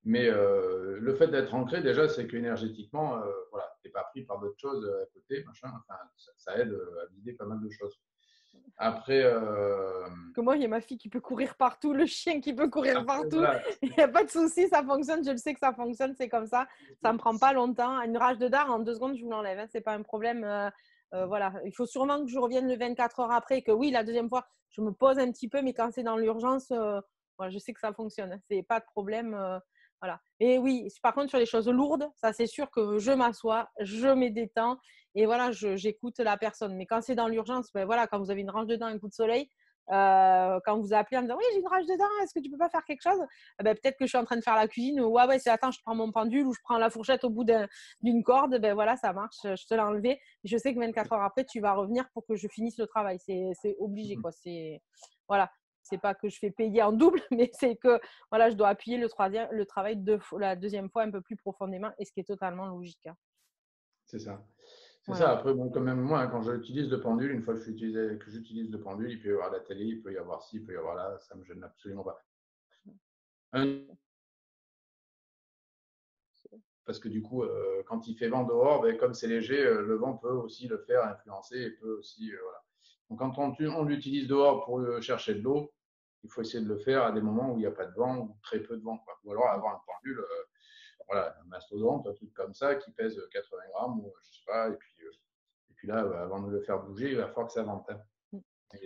Speaker 2: Mais le fait d'être ancré, déjà, c'est qu'énergétiquement, voilà, tu n'es pas pris par d'autres choses à côté, machin. Enfin, ça aide à vider pas mal de choses. Après,
Speaker 1: Que moi, il y a ma fille qui peut courir partout, le chien qui peut courir partout.
Speaker 2: voilà.
Speaker 1: Il n'y a pas de souci, ça fonctionne. Je le sais que ça fonctionne, c'est comme ça. Ça ne me prend pas longtemps. Une rage de dard, en 2 secondes, je vous l'enlève. Hein. Ce n'est pas un problème. Voilà. Il faut sûrement que je revienne le 24 heures après. Que oui, la deuxième fois, je me pose un petit peu, mais quand c'est dans l'urgence, voilà, je sais que ça fonctionne. Hein. C'est pas de problème. Voilà. Et oui, par contre, sur les choses lourdes, ça, c'est sûr que je m'assois, je me détends et voilà, j'écoute la personne. Mais quand c'est dans l'urgence, voilà, quand vous avez une rage de dents, un coup de soleil, quand vous appelez en disant oui, j'ai une rage de dents, est-ce que tu peux pas faire quelque chose? Peut-être que je suis en train de faire la cuisine ou ouais, c'est attends, je prends mon pendule ou je prends la fourchette au bout d'une corde. Voilà, ça marche, je te l'ai enlevé. Je sais que 24 heures après, tu vas revenir pour que je finisse le travail. C'est obligé, quoi. Voilà. C'est pas que je fais payer en double, mais c'est que voilà, je dois appuyer le travail la deuxième fois un peu plus profondément, et ce qui est totalement logique. Hein.
Speaker 2: C'est ça. C'est ça.
Speaker 1: Voilà.
Speaker 2: Après, bon, quand même, moi, quand j'utilise le pendule, une fois que j'utilise le pendule, il peut y avoir la télé, il peut y avoir ci, il peut y avoir là, ça me gêne absolument pas. Parce que du coup, quand il fait vent dehors, comme c'est léger, le vent peut aussi le faire influencer et peut aussi, voilà. Donc, quand on l'utilise dehors pour chercher de l'eau, il faut essayer de le faire à des moments où il n'y a pas de vent ou très peu de vent, quoi. Ou alors avoir un pendule, voilà, un mastodonte, un truc comme ça qui pèse 80 grammes ou je sais pas, et puis là, avant de le faire bouger, il va falloir que ça vente, hein.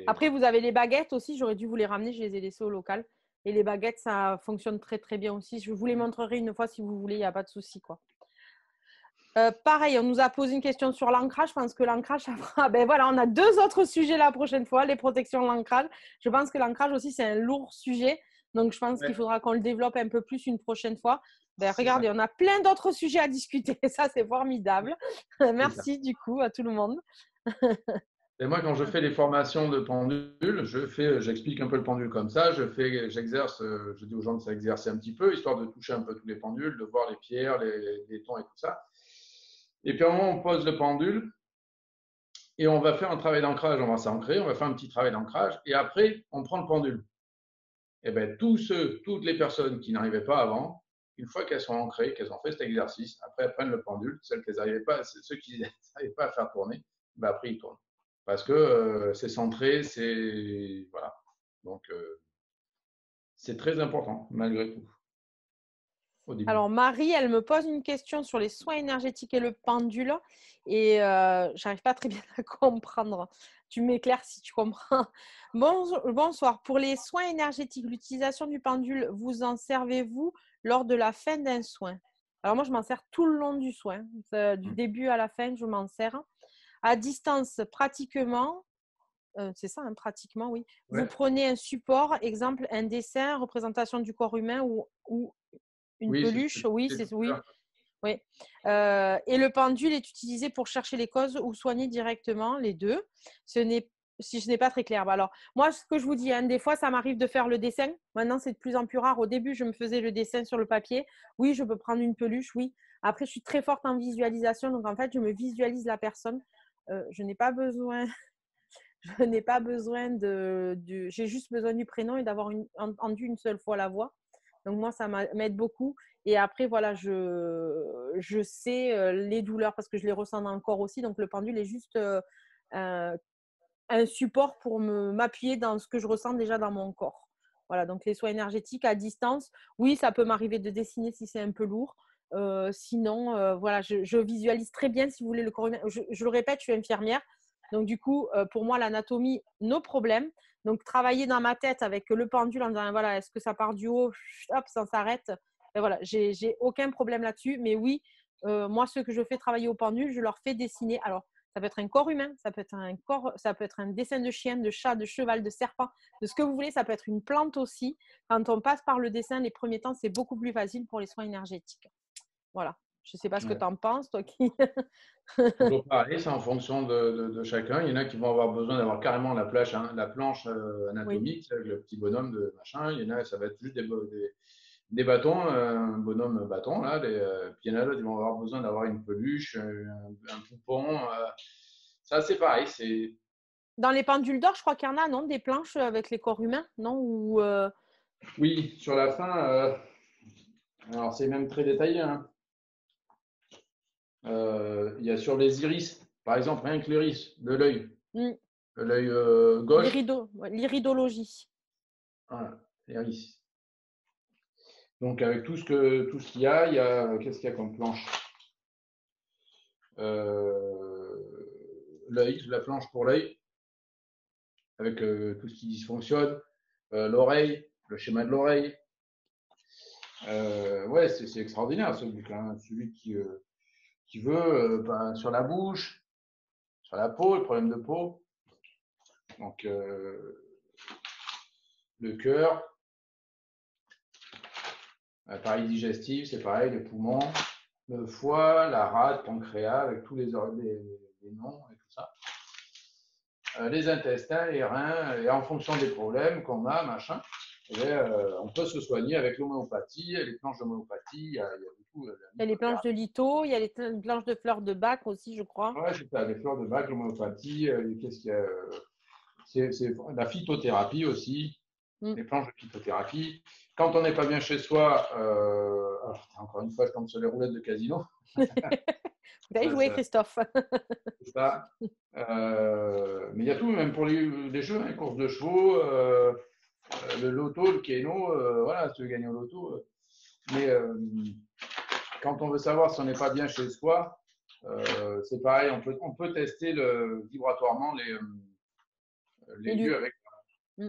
Speaker 1: Après, vous avez les baguettes aussi. J'aurais dû vous les ramener. Je les ai laissées au local. Et les baguettes, ça fonctionne très, très bien aussi. Je vous les montrerai une fois si vous voulez. Il n'y a pas de souci, quoi. Pareil, on nous a posé une question sur l'ancrage. Je pense que l'ancrage, ça fera… Ben voilà, on a 2 autres sujets la prochaine fois, les protections de l'ancrage. Je pense que l'ancrage aussi, c'est un lourd sujet. Donc, je pense qu'il
Speaker 2: Ouais,
Speaker 1: faudra qu'on le développe un peu plus une prochaine fois. Ben,
Speaker 2: c'est ça.
Speaker 1: regardez, on a plein d'autres sujets à discuter. Ça, c'est formidable.
Speaker 2: C'est ça.
Speaker 1: Merci du coup à tout le monde.
Speaker 2: Et moi, quand je fais les formations de pendule, j'explique un peu le pendule comme ça. J'exerce, je dis aux gens de s'exercer un petit peu, histoire de toucher un peu tous les pendules, de voir les pierres, les tons et tout ça. Et puis à un moment, on pose le pendule et on va faire un travail d'ancrage. On va s'ancrer, on va faire un petit travail d'ancrage. Et après, on prend le pendule. Et bien, toutes les personnes qui n'arrivaient pas avant, une fois qu'elles sont ancrées, qu'elles ont fait cet exercice, après elles prennent le pendule. Celles qui n'arrivaient pas, ceux qui n'arrivaient pas à faire tourner, ben après ils tournent. Parce que c'est centré, c'est voilà. Donc c'est très important malgré tout au début.
Speaker 1: Alors, Marie, elle me pose une question sur les soins énergétiques et le pendule. Et j'arrive pas très bien à comprendre. Tu m'éclaires si tu comprends. Bonsoir. Pour les soins énergétiques, l'utilisation du pendule, vous en servez-vous lors de la fin d'un soin? Alors, moi, je m'en sers tout le long du soin. Du début à la fin, je m'en sers. À distance, pratiquement. C'est ça, hein, pratiquement, oui. Vous
Speaker 2: Ouais.
Speaker 1: prenez un support, exemple, un dessin, représentation du corps humain ou une
Speaker 2: Oui, c'est ce que
Speaker 1: peluche,
Speaker 2: je
Speaker 1: oui,
Speaker 2: disais
Speaker 1: c'est
Speaker 2: tout à
Speaker 1: oui,
Speaker 2: l'heure.
Speaker 1: oui. Et le pendule est utilisé pour chercher les causes ou soigner directement les deux. Si ce n'est pas très clair. Bah alors, moi, ce que je vous dis, hein, des fois, ça m'arrive de faire le dessin. Maintenant, c'est de plus en plus rare. Au début, je me faisais le dessin sur le papier. Oui, je peux prendre une peluche, oui. Après, je suis très forte en visualisation. Donc, en fait, je me visualise la personne. Je n'ai pas besoin, je n'ai pas besoin j'ai juste besoin du prénom et d'avoir entendu une seule fois la voix. Donc moi, ça m'aide beaucoup. Et après, voilà, je sais les douleurs parce que je les ressens dans le corps aussi. Donc le pendule est juste un, un support pour m'appuyer dans ce que je ressens déjà dans mon corps. Voilà, donc les soins énergétiques à distance, oui, ça peut m'arriver de dessiner si c'est un peu lourd. Sinon, voilà, je visualise très bien, si vous voulez, le corps humain. Je le répète, je suis infirmière. Donc, du coup, pour moi, l'anatomie, nos problèmes. Donc, travailler dans ma tête avec le pendule en disant, voilà, est-ce que ça part du haut, hop, ça s'arrête. Et voilà, j'ai aucun problème là-dessus. Mais oui, moi, ceux que je fais travailler au pendule, je leur fais dessiner. Alors, ça peut être un corps humain, ça peut être un corps, ça peut être un dessin de chien, de chat, de cheval, de serpent, de ce que vous voulez. Ça peut être une plante aussi. Quand on passe par le dessin, les premiers temps, c'est beaucoup plus facile pour les soins énergétiques. Voilà. Je ne sais pas ce que
Speaker 2: Ouais.
Speaker 1: tu en penses, toi qui…
Speaker 2: Toujours pareil, c'est en fonction de chacun. Il y en a qui vont avoir besoin d'avoir carrément la planche
Speaker 1: Oui.
Speaker 2: anatomique, avec le petit bonhomme de machin. Il y en a, ça va être juste des bâtons, un bonhomme bâton, là. Puis il y en a d'autres qui vont avoir besoin d'avoir une peluche, un poupon. Ça, c'est pareil.
Speaker 1: Dans les pendules d'or, je crois qu'il y en a, non? Des planches avec les corps humains, non? Ou
Speaker 2: Oui, sur la fin, alors c'est même très détaillé, hein. Il y a sur les iris, par exemple, rien que l'iris de l'œil gauche,
Speaker 1: l'iridologie.
Speaker 2: voilà, l'iris. Donc avec tout ce qu'il y a, qu'est-ce qu'il y a comme planche? Euh, L'œil, la planche pour l'œil, avec tout ce qui dysfonctionne, l'oreille, le schéma de l'oreille. Ouais, c'est extraordinaire ce bouquin, hein. Celui qui veut, ben, sur la bouche, sur la peau, le problème de peau. Donc le cœur, l'appareil digestif, c'est pareil, les poumons, le foie, la rate, pancréas, avec tous les noms et tout ça. Les intestins, les reins, et en fonction des problèmes qu'on a, machin, on peut se soigner avec l'homéopathie, les planches d'homéopathie, il y a beaucoup.
Speaker 1: Il y a les planches de litho, il y a les planches de fleurs de bac aussi, je crois.
Speaker 2: Ouais, c'est ça, les fleurs de bac, l'homéopathie, qu'est-ce qu'il y a c'est la phytothérapie aussi,
Speaker 1: Mm.
Speaker 2: les planches de phytothérapie. Quand on n'est pas bien chez soi, encore une fois, je tombe sur les roulettes de casino.
Speaker 1: Vous avez
Speaker 2: Ça,
Speaker 1: joué, Christophe.
Speaker 2: c'est ça. Mais il y a tout, même pour les jeux, hein, les courses de chevaux, le loto, le kéno, voilà, si tu veux gagner au loto. Mais quand on veut savoir si on n'est pas bien chez soi, c'est pareil, on peut tester vibratoirement les lieux avec.
Speaker 1: Mm.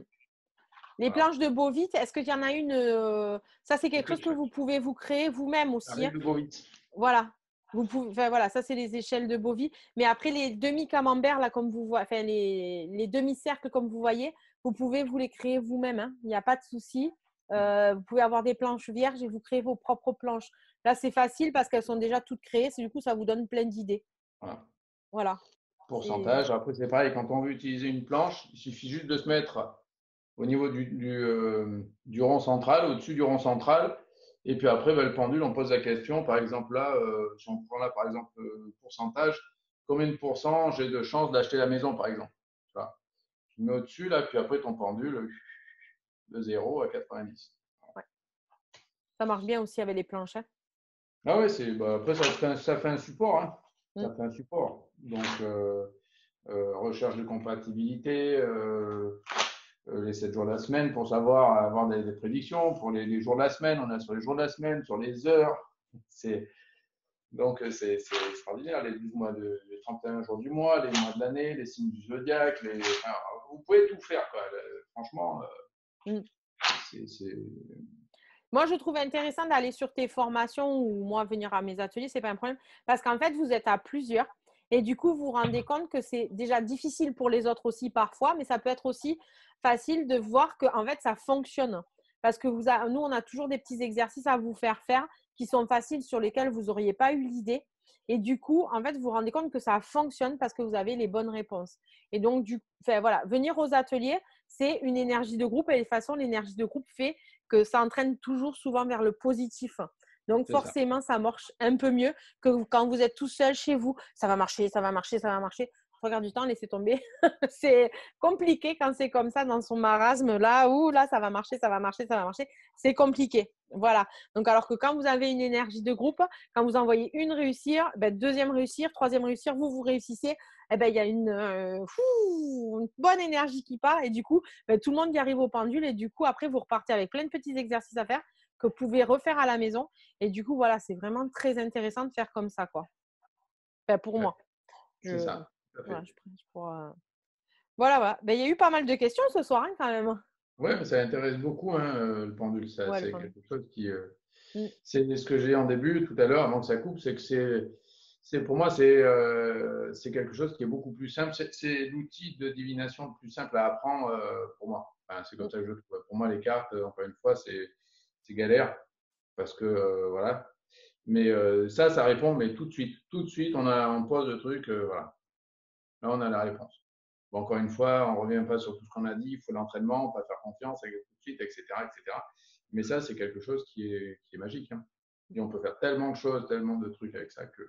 Speaker 1: Les
Speaker 2: Voilà.
Speaker 1: planches de Bovite, est-ce qu'il y en a une ça, c'est quelque chose que vous pouvez vous créer vous-même aussi, hein?
Speaker 2: Avec le Bovitz.
Speaker 1: Voilà. Vous pouvez, enfin, voilà, ça c'est les échelles de Bovie. Mais après les demi-camemberts, là, comme vous voyez, enfin, les demi-cercles, comme vous voyez, vous pouvez vous les créer vous-même, hein. Il n'y a pas de souci. Vous pouvez avoir des planches vierges et vous créez vos propres planches. Là, c'est facile parce qu'elles sont déjà toutes créées. Du coup, ça vous donne plein d'idées.
Speaker 2: Voilà.
Speaker 1: Voilà.
Speaker 2: Pourcentage. Après, c'est pareil, quand on veut utiliser une planche, il suffit juste de se mettre au niveau du rond central, au-dessus du rond central. Et puis après, le pendule, on pose la question. Par exemple, là, si on prend là, par exemple, pourcentage, combien de pourcents j'ai de chance d'acheter la maison, par exemple. Tu vois. Tu mets au-dessus, là, puis après, ton pendule, de 0 à 90.
Speaker 1: Ouais. Ça marche bien aussi avec les planches, hein.
Speaker 2: Ah ouais, bah, après, ça fait un support. Hein. Ça
Speaker 1: Mm.
Speaker 2: fait un support. Donc, recherche de compatibilité, les 7 jours de la semaine pour savoir avoir des prédictions. Pour les jours de la semaine, on a sur les jours de la semaine, sur les heures. Donc, c'est extraordinaire. Les 12 mois les 31 jours du mois, les mois de l'année, les signes du zodiaque. Enfin, vous pouvez tout faire, quoi. Franchement,
Speaker 1: Mm.
Speaker 2: c'est.
Speaker 1: Moi, je trouve intéressant d'aller sur tes formations ou moi venir à mes ateliers, c'est pas un problème. Parce qu'en fait, vous êtes à plusieurs et du coup, vous vous rendez compte que c'est déjà difficile pour les autres aussi parfois, mais ça peut être aussi facile de voir que en fait, ça fonctionne. Parce que nous, on a toujours des petits exercices à vous faire qui sont faciles sur lesquels vous n'auriez pas eu l'idée. Et du coup, en fait, vous vous rendez compte que ça fonctionne parce que vous avez les bonnes réponses. Et donc, voilà, venir aux ateliers, c'est une énergie de groupe et de toute façon, l'énergie de groupe fait que ça entraîne toujours souvent vers le positif. Donc
Speaker 2: C'est ça.
Speaker 1: forcément, ça marche un peu mieux que quand vous êtes tout seul chez vous. Ça va marcher, ça va marcher, ça va marcher. Trois quarts du temps, laissez tomber. C'est compliqué quand c'est comme ça dans son marasme. Là où là, ça va marcher, ça va marcher, ça va marcher. C'est compliqué. Voilà. Donc alors que quand vous avez une énergie de groupe, quand vous envoyez une réussir, deuxième réussir, troisième réussir, vous réussissez, il y a une bonne énergie qui part et du coup, tout le monde y arrive au pendule et du coup, après, vous repartez avec plein de petits exercices à faire que vous pouvez refaire à la maison. Et du coup, voilà, c'est vraiment très intéressant de faire comme ça, quoi. Enfin, pour
Speaker 2: Ouais,
Speaker 1: moi.
Speaker 2: c'est
Speaker 1: Je,
Speaker 2: ça. Tout à
Speaker 1: voilà,
Speaker 2: fait.
Speaker 1: voilà, voilà. Il y a eu pas mal de questions ce soir, hein, quand même.
Speaker 2: Ouais, mais ça intéresse beaucoup, hein, le pendule. Ça,
Speaker 1: Ouais, le
Speaker 2: c'est
Speaker 1: pendule.
Speaker 2: quelque chose qui.
Speaker 1: Mm.
Speaker 2: C'est ce que j'ai en début tout à l'heure, avant que ça coupe, c'est que pour moi, c'est quelque chose qui est beaucoup plus simple. C'est l'outil de divination le plus simple à apprendre pour moi. Enfin, c'est comme
Speaker 1: Mm.
Speaker 2: ça que je le trouve. Pour moi, les cartes, encore une fois, c'est galère parce que voilà. Mais ça répond, mais tout de suite. Tout de suite, on pose le truc, voilà. Là, on a la réponse. Bon, encore une fois, on ne revient pas sur tout ce qu'on a dit. Il faut l'entraînement, pas faire confiance, tout de suite, etc., etc. Mais ça, c'est quelque chose qui est magique. Hein. Et on peut faire tellement de choses, tellement de trucs avec ça que.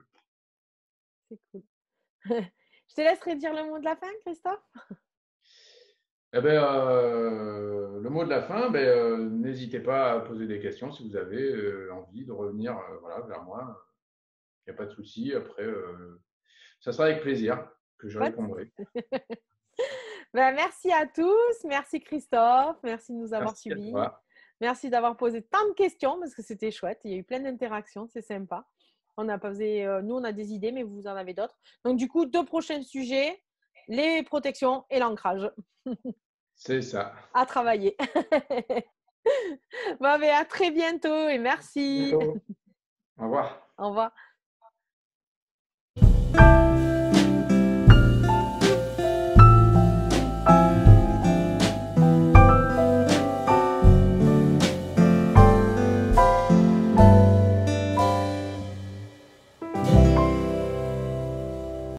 Speaker 1: C'est cool. Je te laisserai dire le mot de la fin, Christophe.
Speaker 2: Eh ben, le mot de la fin, n'hésitez pas à poser des questions si vous avez envie de revenir voilà, vers moi. Il n'y a pas de souci. Après, ça sera avec plaisir que je répondrai.
Speaker 1: Merci à tous. Merci Christophe. Merci de nous avoir
Speaker 2: Merci à
Speaker 1: suivis.
Speaker 2: toi.
Speaker 1: Merci d'avoir posé tant de questions parce que c'était chouette. Il y a eu plein d'interactions. C'est sympa. On a posé, nous, on a des idées, mais vous en avez d'autres. Donc, du coup, deux prochains sujets, les protections et l'ancrage
Speaker 2: C'est ça.
Speaker 1: à travailler. Bon, à très bientôt et merci.
Speaker 2: Bientôt. Au revoir.
Speaker 1: Au revoir.